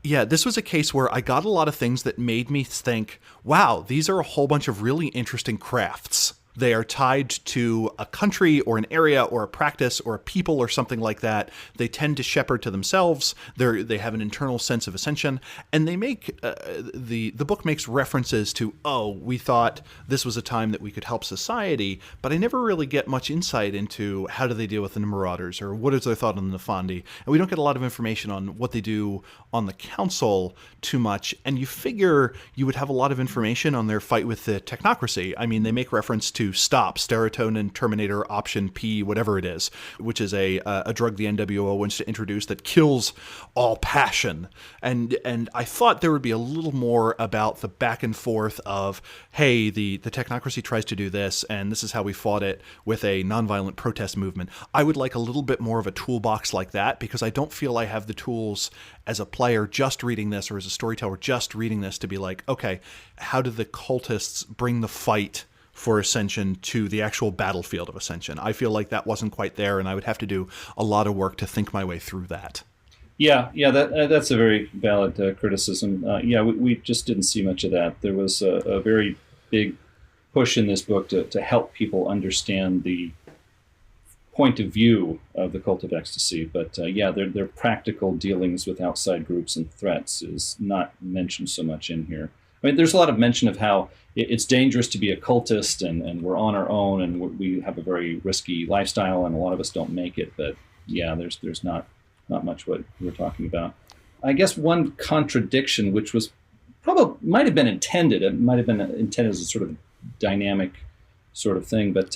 Yeah, this was a case where I got a lot of things that made me think, wow, these are a whole bunch of really interesting crafts. They are tied to a country or an area or a practice or a people or something like that. They tend to shepherd to themselves. They have an internal sense of ascension. And they make, the book makes references to, oh, we thought this was a time that we could help society, but I never really get much insight into how do they deal with the Marauders or what is their thought on the Nefandi. And we don't get a lot of information on what they do on the council too much. And you figure you would have a lot of information on their fight with the technocracy. I mean, they make reference to STOP, Serotonin Terminator Option P, whatever it is, which is a drug the NWO wants to introduce that kills all passion. And I thought there would be a little more about the back and forth of, hey, the technocracy tries to do this, and this is how we fought it with a nonviolent protest movement. I would like a little bit more of a toolbox like that, because I don't feel I have the tools as a player just reading this, or as a storyteller just reading this, to be like, okay, how do the cultists bring the fight for Ascension to the actual battlefield of Ascension? I feel like that wasn't quite there, and I would have to do a lot of work to think my way through that. Yeah, that's a very valid criticism. We just didn't see much of that. There was a very big push in this book to help people understand the point of view of the Cult of Ecstasy, but their practical dealings with outside groups and threats is not mentioned so much in here. I mean, there's a lot of mention of how it's dangerous to be a cultist, and we're on our own, and we have a very risky lifestyle, and a lot of us don't make it. But yeah, there's not much what we're talking about. I guess one contradiction, which was might have been intended. It might have been intended as a sort of dynamic sort of thing. But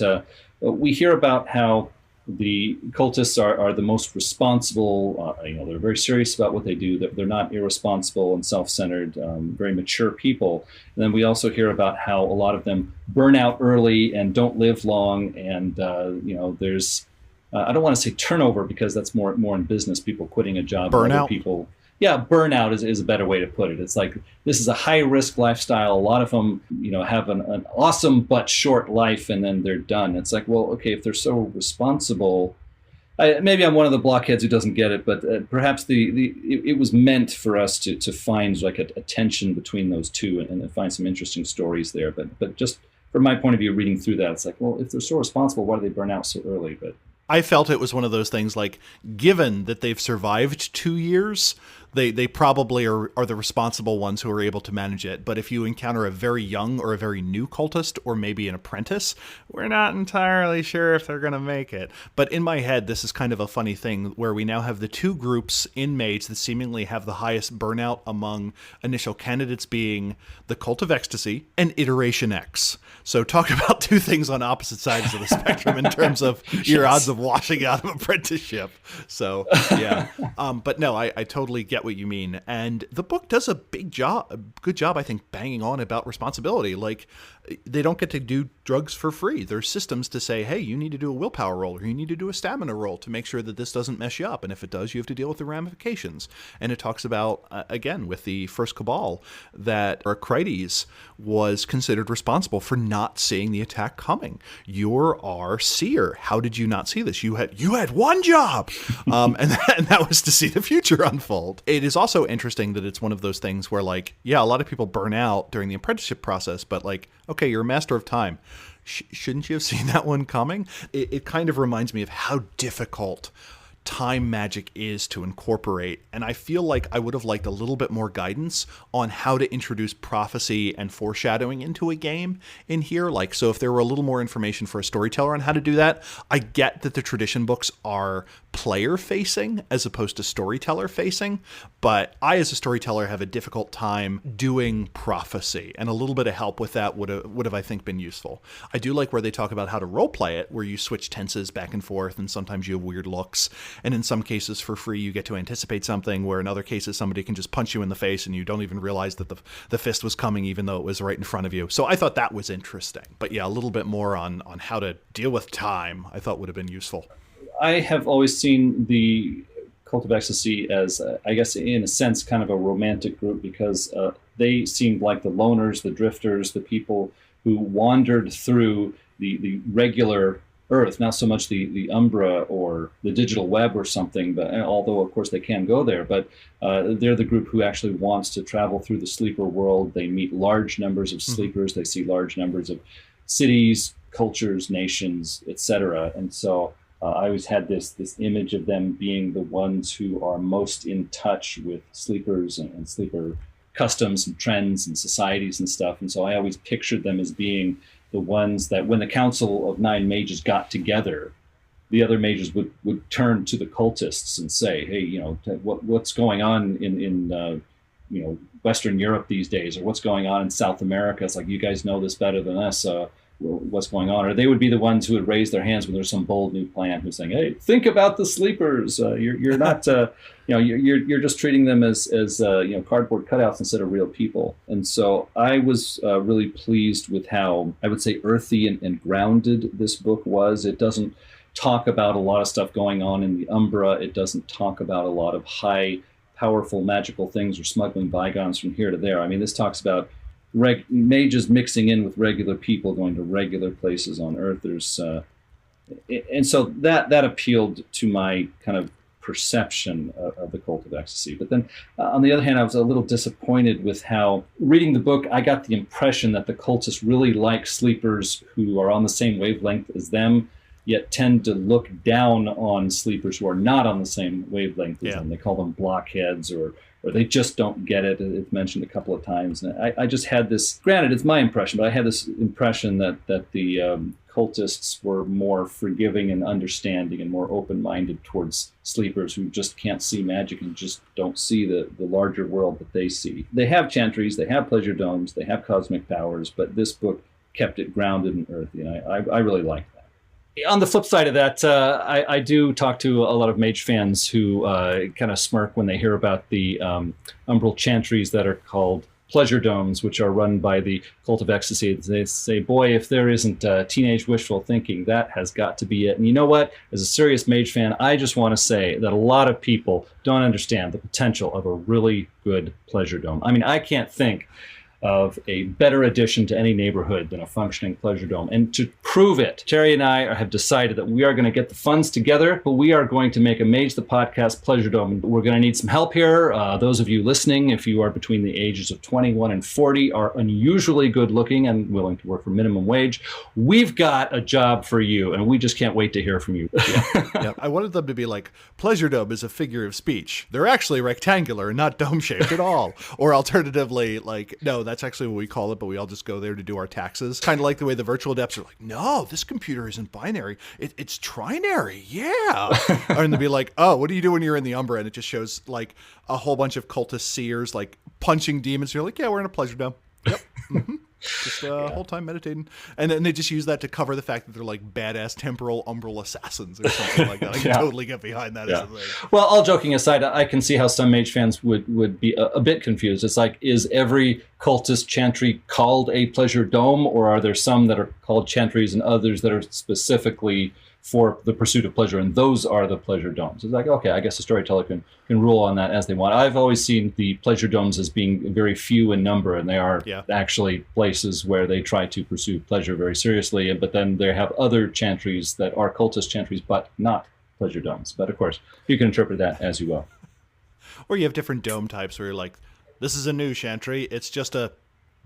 we hear about how the cultists are the most responsible. They're very serious about what they do. They're not irresponsible and self-centered, very mature people. And then we also hear about how a lot of them burn out early and don't live long. And there's I don't want to say turnover, because that's more in business, people quitting a job. Burnout. Other people. Yeah, burnout is a better way to put it. It's like, this is a high-risk lifestyle. A lot of them, have an awesome but short life, and then they're done. It's like, well, okay, if they're so responsible, maybe I'm one of the blockheads who doesn't get it, but perhaps it was meant for us to find like a tension between those two and find some interesting stories there. But just from my point of view, reading through that, it's like, well, if they're so responsible, why do they burn out so early? But I felt it was one of those things, like, given that they've survived 2 years, they probably are the responsible ones who are able to manage it. But if you encounter a very young or a very new cultist, or maybe an apprentice, we're not entirely sure if they're going to make it. But in my head, this is kind of a funny thing, where we now have the two groups inmates that seemingly have the highest burnout among initial candidates, being the Cult of Ecstasy and Iteration X. So talk about two things on opposite sides of the spectrum in terms of your odds of washing out of apprenticeship. So yeah, but no, I totally get what you mean, and the book does a good job, I think, banging on about responsibility. Like, they don't get to do drugs for free. There's systems to say, hey, you need to do a willpower roll, or you need to do a stamina roll to make sure that this doesn't mess you up. And if it does, you have to deal with the ramifications. And it talks about, again, with the first Cabal, that Ratyas was considered responsible for not seeing the attack coming. You're our seer. How did you not see this? You had one job, and that was to see the future unfold. It is also interesting that it's one of those things where, like, yeah, a lot of people burn out during the apprenticeship process, but like, okay, you're a master of time. Shouldn't you have seen that one coming? It kind of reminds me of how difficult time magic is to incorporate. And I feel like I would have liked a little bit more guidance on how to introduce prophecy and foreshadowing into a game in here. Like, so if there were a little more information for a storyteller on how to do that, I get that the tradition books are player facing as opposed to storyteller facing, but I as a storyteller have a difficult time doing prophecy, and a little bit of help with that would have I think been useful. I do like where they talk about how to role play it, where you switch tenses back and forth, and sometimes you have weird looks, and in some cases for free you get to anticipate something, where in other cases somebody can just punch you in the face and you don't even realize that the fist was coming even though it was right in front of you. So I thought that was interesting. But yeah, a little bit more on how to deal with time I thought would have been useful. I have always seen the Cult of Ecstasy as, I guess, in a sense, kind of a romantic group, because they seemed like the loners, the drifters, the people who wandered through the regular Earth, not so much the Umbra or the digital web or something, but although, of course, they can go there, but they're the group who actually wants to travel through the sleeper world. They meet large numbers of sleepers. They see large numbers of cities, cultures, nations, etc. And so I always had this image of them being the ones who are most in touch with sleepers and sleeper customs and trends and societies and stuff. And so I always pictured them as being the ones that when the Council of Nine Mages got together, the other mages would turn to the cultists and say, hey, what's going on in Western Europe these days, or what's going on in South America? It's like, you guys know this better than us. What's going on? Or they would be the ones who would raise their hands when there's some bold new plan who's saying, hey, think about the sleepers. You're not, you're just treating them as cardboard cutouts instead of real people. And so I was really pleased with how, I would say, earthy and grounded this book was. It doesn't talk about a lot of stuff going on in the Umbra. It doesn't talk about a lot of high, powerful, magical things or smuggling bygones from here to there. I mean, this talks about mages mixing in with regular people, going to regular places on Earth. There's and so that appealed to my kind of perception of the Cult of Ecstasy. But then on the other hand, I was a little disappointed with how, reading the book, I got the impression that the cultists really like sleepers who are on the same wavelength as them, yet tend to look down on sleepers who are not on the same wavelength as them. They call them blockheads, or they just don't get it. It's mentioned a couple of times. And I just had this, granted, it's my impression, but I had this impression that the cultists were more forgiving and understanding and more open-minded towards sleepers who just can't see magic and just don't see the larger world that they see. They have chantries, they have pleasure domes, they have cosmic powers, but this book kept it grounded and earthy, and I really liked that. On the flip side of that, I do talk to a lot of mage fans who kind of smirk when they hear about the umbral chantries that are called pleasure domes, which are run by the Cult of Ecstasy. They say, boy, if there isn't teenage wishful thinking, that has got to be it. And you know what? As a serious mage fan, I just want to say that a lot of people don't understand the potential of a really good pleasure dome. I mean, I can't think of a better addition to any neighborhood than a functioning pleasure dome. And to prove it, Terry and I have decided that we are going to get the funds together, but we are going to make a Mage the Podcast pleasure dome. We're going to need some help here. Those of you listening, if you are between the ages of 21 and 40, are unusually good looking and willing to work for minimum wage, we've got a job for you, and we just can't wait to hear from you. Yeah. I wanted them to be like, pleasure dome is a figure of speech. They're actually rectangular and not dome-shaped at all. Or alternatively, like, no, that's actually what we call it, but we all just go there to do our taxes. Kind of like the way the virtual adepts are like, no, this computer isn't binary. It's trinary. Yeah. And they'll be like, oh, what do you do when you're in the Umbra? And it just shows like a whole bunch of cultist seers like punching demons. And you're like, yeah, we're in a pleasure dome. Yep. Mm-hmm. Just whole time meditating. And then they just use that to cover the fact that they're like badass temporal umbral assassins or something like that. I can totally get behind that as a thing. Well, all joking aside, I can see how some mage fans would be a bit confused. It's like, is every cultist chantry called a pleasure dome, or are there some that are called chantries and others that are specifically for the pursuit of pleasure, and those are the pleasure domes? It's like, okay, I guess the storyteller can rule on that as they want. I've always seen the pleasure domes as being very few in number, and they are actually places where they try to pursue pleasure very seriously, but then they have other chantries that are cultist chantries, but not pleasure domes. But of course, you can interpret that as you will. Or you have different dome types where you're like, this is a new chantry, it's just a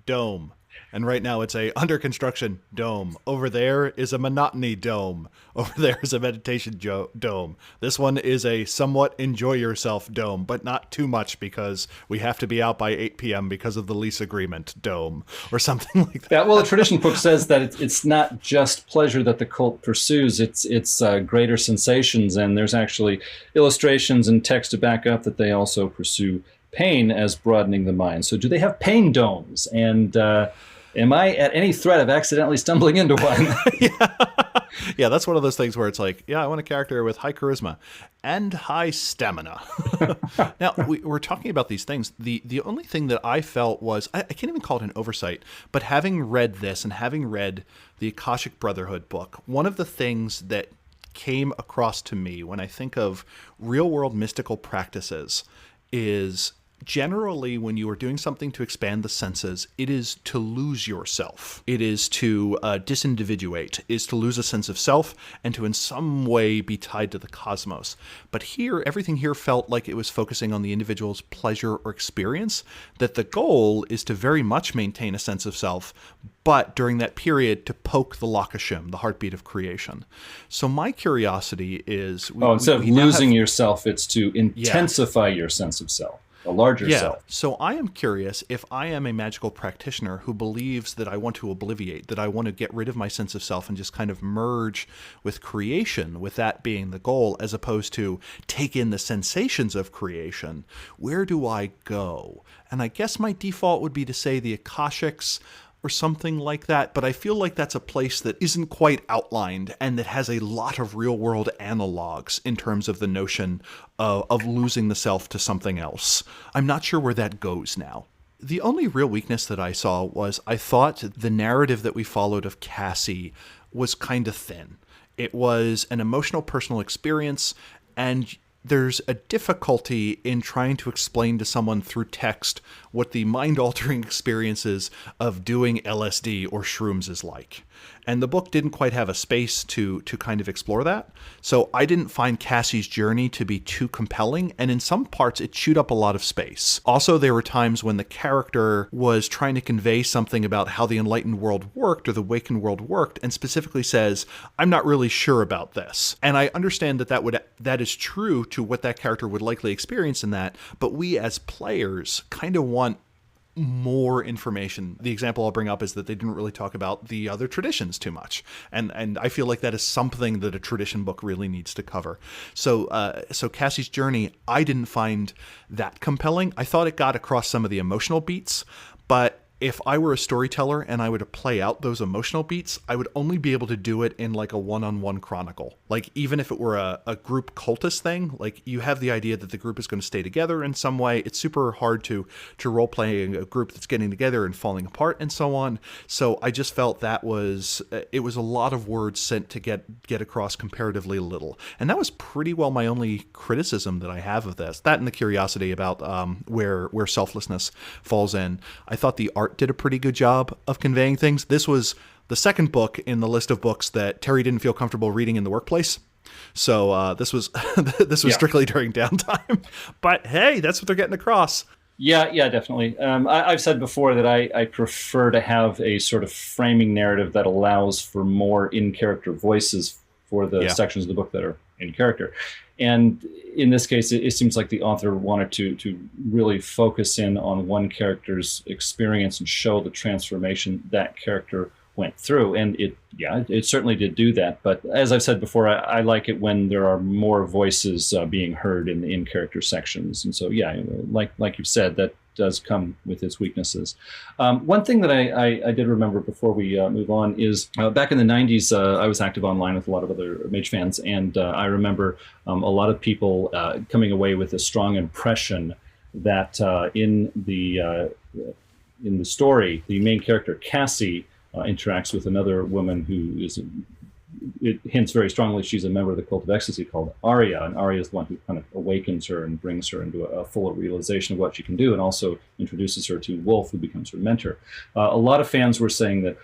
dome. And right now it's a under construction dome. Over there is a monotony dome. Over there is a meditation dome. This one is a somewhat enjoy yourself dome, but not too much because we have to be out by 8 p.m. because of the lease agreement dome or something like that. Yeah, well, the tradition book says that it's not just pleasure that the cult pursues, it's greater sensations, and there's actually illustrations and text to back up that they also pursue pain as broadening the mind. So do they have pain domes? And am I at any threat of accidentally stumbling into one? Yeah, that's one of those things where it's like, yeah, I want a character with high charisma and high stamina. Now, we're talking about these things. The only thing that I felt was, I can't even call it an oversight, but having read this and having read the Akashic Brotherhood book, one of the things that came across to me when I think of real-world mystical practices is generally when you are doing something to expand the senses, it is to lose yourself. It is to disindividuate, is to lose a sense of self and to in some way be tied to the cosmos. But here, everything here felt like it was focusing on the individual's pleasure or experience, that the goal is to very much maintain a sense of self, but during that period to poke the Lakashim, the heartbeat of creation. So my curiosity is... instead of losing yourself, it's to intensify your sense of self. A larger self. So I am curious if I am a magical practitioner who believes that I want to obliviate, that I want to get rid of my sense of self and just kind of merge with creation, with that being the goal, as opposed to take in the sensations of creation. Where do I go? And I guess my default would be to say the Akashics or something like that, but I feel like that's a place that isn't quite outlined and that has a lot of real-world analogs in terms of the notion of losing the self to something else. I'm not sure where that goes now. The only real weakness that I saw was I thought the narrative that we followed of Cassie was kind of thin. It was an emotional personal experience, and there's a difficulty in trying to explain to someone through text what the mind-altering experiences of doing LSD or shrooms is like. And the book didn't quite have a space to kind of explore that. So I didn't find Cassie's journey to be too compelling, and in some parts it chewed up a lot of space. Also, there were times when the character was trying to convey something about how the enlightened world worked or the awakened world worked, and specifically says, I'm not really sure about this. And I understand that is true to what that character would likely experience in that, but we as players kind of want more information. The example I'll bring up is that they didn't really talk about the other traditions too much. And I feel like that is something that a tradition book really needs to cover. So Cassie's journey, I didn't find that compelling. I thought it got across some of the emotional beats, but if I were a storyteller and I were to play out those emotional beats, I would only be able to do it in like a one-on-one chronicle. Like even if it were a group cultist thing, like you have the idea that the group is going to stay together in some way. It's super hard to role play a group that's getting together and falling apart and so on. So I just felt it was a lot of words sent to get across comparatively little. And that was pretty well my only criticism that I have of this. That and the curiosity about where selflessness falls in. I thought the art did a pretty good job of conveying things. This was the second book in the list of books that Terry didn't feel comfortable reading in the workplace. So this was strictly during downtime. But hey, that's what they're getting across. Yeah, definitely. I've said before that I prefer to have a sort of framing narrative that allows for more in-character voices for the sections of the book that are in character. And in this case, it seems like the author wanted to really focus in on one character's experience and show the transformation that character went through. And it certainly did do that. But as I've said before, I like it when there are more voices being heard in the in-character sections. And so, like you've said, that does come with its weaknesses. One thing that I did remember before we move on is back in the 90s, I was active online with a lot of other Mage fans, and I remember a lot of people coming away with a strong impression that in the story, the main character, Cassie, interacts with another woman who is... It hints very strongly she's a member of the Cult of Ecstasy called Arya, and Arya is the one who kind of awakens her and brings her into a fuller realization of what she can do, and also introduces her to Wolf, who becomes her mentor. A lot of fans were saying that,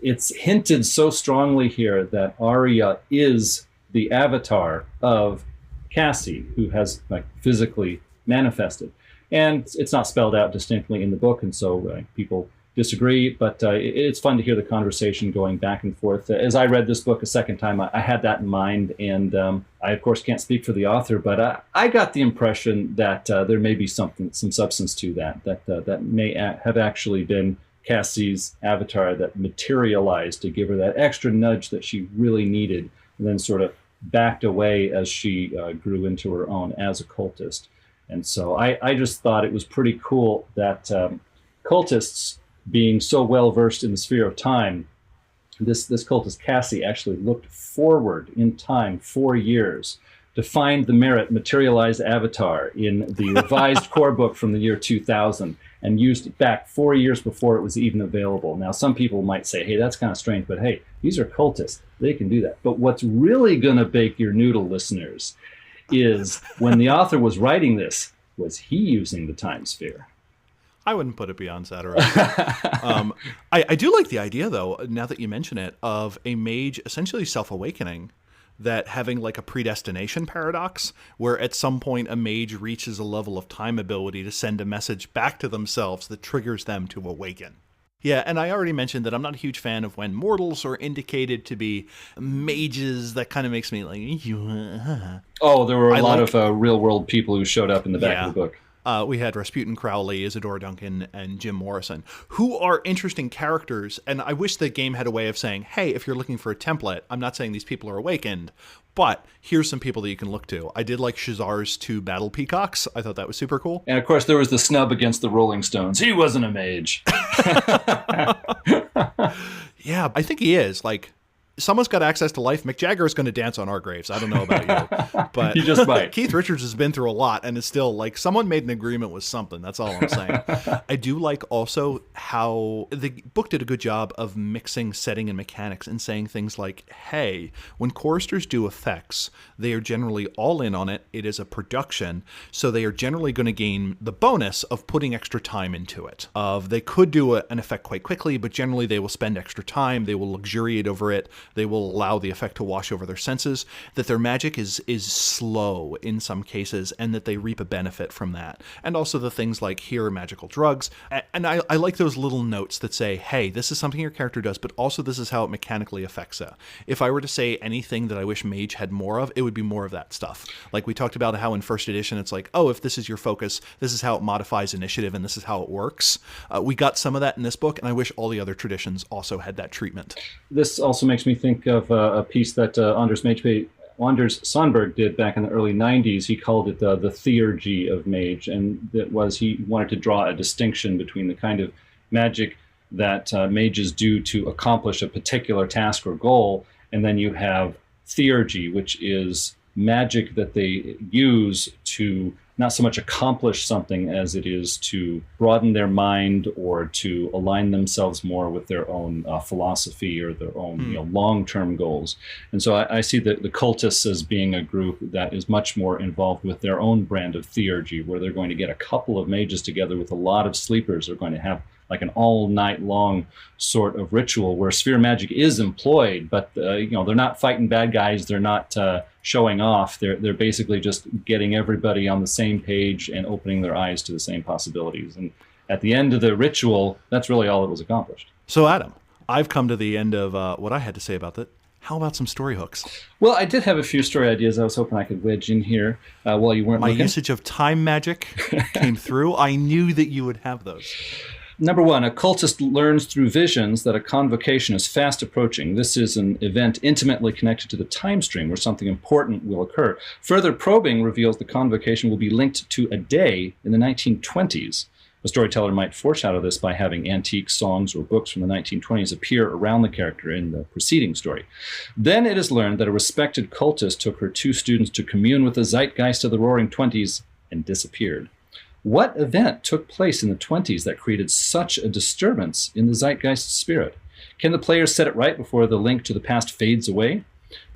it's hinted so strongly here that Arya is the avatar of Cassie, who has like physically manifested. And it's not spelled out distinctly in the book, and so people disagree, but it's fun to hear the conversation going back and forth. As I read this book a second time, I had that in mind, and I, of course, can't speak for the author, but I got the impression that there may be some substance to that may have actually been Cassie's avatar that materialized to give her that extra nudge that she really needed, and then sort of backed away as she grew into her own as a cultist. And so I just thought it was pretty cool that cultists, being so well versed in the sphere of time, this cultist Cassie actually looked forward in time 4 years to find the Merit materialized avatar in the revised core book from the year 2000 and used it back 4 years before it was even available. Now, some people might say, hey, that's kind of strange, but hey, these are cultists. They can do that. But what's really going to bake your noodle, listeners, is when the author was writing this, was he using the time sphere? I wouldn't put it beyond satire. I do like the idea, though, now that you mention it, of a mage essentially self-awakening, that having like a predestination paradox, where at some point a mage reaches a level of time ability to send a message back to themselves that triggers them to awaken. Yeah, and I already mentioned that I'm not a huge fan of when mortals are indicated to be mages. That kind of makes me like... Oh, there were a lot of real-world people who showed up in the back of the book. We had Rasputin Crowley, Isadora Duncan, and Jim Morrison, who are interesting characters, and I wish the game had a way of saying, hey, if you're looking for a template, I'm not saying these people are awakened, but here's some people that you can look to. I did like Shazar's 2 battle peacocks. I thought that was super cool. And of course, there was the snub against the Rolling Stones. He wasn't a mage. Yeah, I think he is. Like, someone's got access to life. Mick Jagger is going to dance on our graves. I don't know about you, but he just might. Keith Richards has been through a lot, and is still like, someone made an agreement with something. That's all I'm saying. I do like also how the book did a good job of mixing setting and mechanics and saying things like, hey, when choristers do effects, they are generally all in on it. It is a production, so they are generally going to gain the bonus of putting extra time into it. They could do an effect quite quickly, but generally they will spend extra time. They will luxuriate over it. They will allow the effect to wash over their senses, that their magic is slow in some cases, and that they reap a benefit from that. And also the things like, here are magical drugs. And I like those little notes that say, hey, this is something your character does, but also this is how it mechanically affects it. If I were to say anything that I wish Mage had more of, it would be more of that stuff. Like we talked about how in first edition, it's like, oh, if this is your focus, this is how it modifies initiative, and this is how it works. We got some of that in this book, and I wish all the other traditions also had that treatment. This also makes me think of a piece that Anders Sandberg did back in the early 90s. He called it the theurgy of mage, and that was he wanted to draw a distinction between the kind of magic that mages do to accomplish a particular task or goal, and then you have theurgy, which is magic that they use to not so much accomplish something as it is to broaden their mind or to align themselves more with their own philosophy or their own long-term goals. And so I see the cultists as being a group that is much more involved with their own brand of theurgy, where they're going to get a couple of mages together with a lot of sleepers. They're going to have like an all-night-long sort of ritual where sphere magic is employed, but they're not fighting bad guys. They're not showing off. They're basically just getting everybody on the same page and opening their eyes to the same possibilities. And at the end of the ritual, that's really all that was accomplished. So, Adam, I've come to the end of what I had to say about that. How about some story hooks? Well, I did have a few story ideas I was hoping I could wedge in here while you weren't looking. My usage of time magic came through. I knew that you would have those. Number 1, a cultist learns through visions that a convocation is fast approaching. This is an event intimately connected to the time stream where something important will occur. Further probing reveals the convocation will be linked to a day in the 1920s. A storyteller might foreshadow this by having antique songs or books from the 1920s appear around the character in the preceding story. Then it is learned that a respected cultist took her 2 students to commune with the zeitgeist of the Roaring Twenties and disappeared. What event took place in the 20s that created such a disturbance in the zeitgeist spirit? Can the players set it right before the link to the past fades away?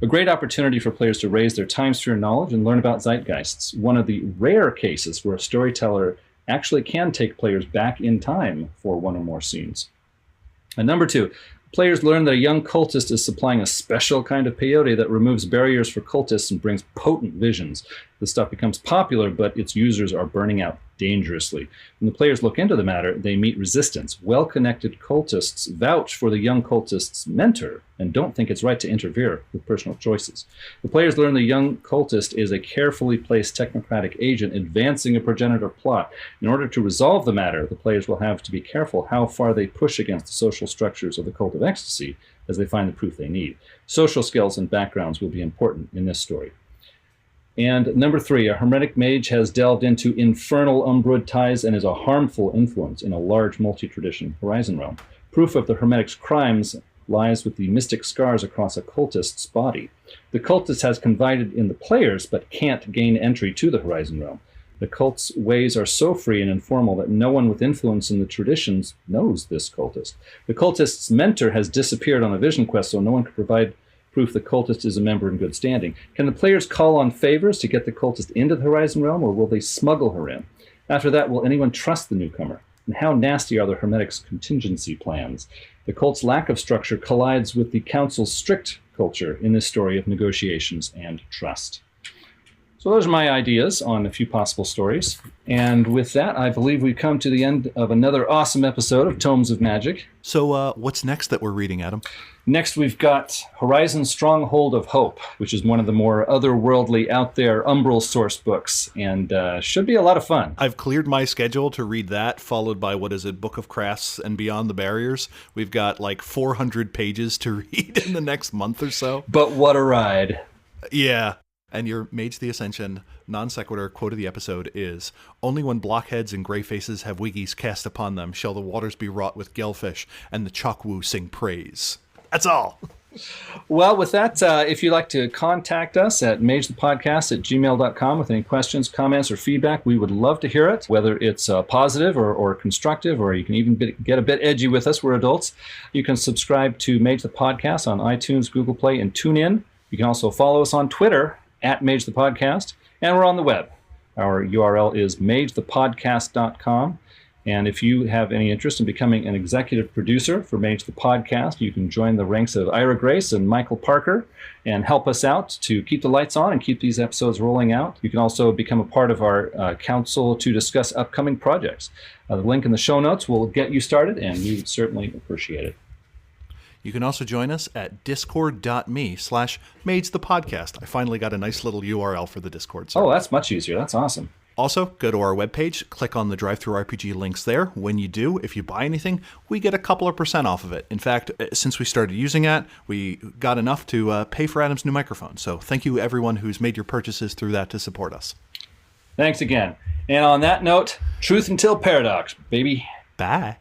A great opportunity for players to raise their time sphere knowledge and learn about zeitgeists. One of the rare cases where a storyteller actually can take players back in time for one or more scenes. And number 2, players learn that a young cultist is supplying a special kind of peyote that removes barriers for cultists and brings potent visions. The stuff becomes popular, but its users are burning out dangerously. When the players look into the matter, they meet resistance. Well-connected cultists vouch for the young cultist's mentor and don't think it's right to interfere with personal choices. The players learn the young cultist is a carefully placed technocratic agent advancing a progenitor plot. In order to resolve the matter, the players will have to be careful how far they push against the social structures of the Cult of Ecstasy as they find the proof they need. Social skills and backgrounds will be important in this story. And number 3, a hermetic mage has delved into infernal Umbrood ties and is a harmful influence in a large multi-tradition horizon realm. Proof of the hermetic's crimes lies with the mystic scars across a cultist's body. The cultist has confided in the players, but can't gain entry to the horizon realm. The cult's ways are so free and informal that no one with influence in the traditions knows this cultist. The cultist's mentor has disappeared on a vision quest, so no one can provide proof the cultist is a member in good standing. Can the players call on favors to get the cultist into the Horizon Realm, or will they smuggle her in? After that, will anyone trust the newcomer? And how nasty are the Hermetic's contingency plans? The cult's lack of structure collides with the Council's strict culture in this story of negotiations and trust. So those are my ideas on a few possible stories. And with that, I believe we've come to the end of another awesome episode of Tomes of Magick. So what's next that we're reading, Adam? Next, we've got Horizon Stronghold of Hope, which is one of the more otherworldly, out there, umbral source books, and should be a lot of fun. I've cleared my schedule to read that, followed by, Book of Crafts and Beyond the Barriers. We've got like 400 pages to read in the next month or so. But what a ride. Yeah. And your Mage the Ascension non sequitur quote of the episode is, "Only when blockheads and grey faces have wiggies cast upon them shall the waters be wrought with gellfish and the chalkwoo sing praise." That's all. Well, with that, if you'd like to contact us at magethepodcast@gmail.com with any questions, comments, or feedback, we would love to hear it, whether it's positive or constructive, or you can even get a bit edgy with us. We're adults. You can subscribe to Mage the Podcast on iTunes, Google Play, and TuneIn. You can also follow us on Twitter at Mage the Podcast, and we're on the web. Our URL is magethepodcast.com. And if you have any interest in becoming an executive producer for Mage the Podcast, you can join the ranks of Ira Grace and Michael Parker and help us out to keep the lights on and keep these episodes rolling out. You can also become a part of our council to discuss upcoming projects. The link in the show notes will get you started, and we would certainly appreciate it. You can also join us at discord.me/magethepodcast. I finally got a nice little URL for the Discord server. Oh, that's much easier. That's awesome. Also, go to our webpage, click on the Drive-Thru RPG links there. When you do, if you buy anything, we get a couple of % off of it. In fact, since we started using it, we got enough to pay for Adam's new microphone. So thank you, everyone who's made your purchases through that to support us. Thanks again. And on that note, truth until paradox, baby. Bye.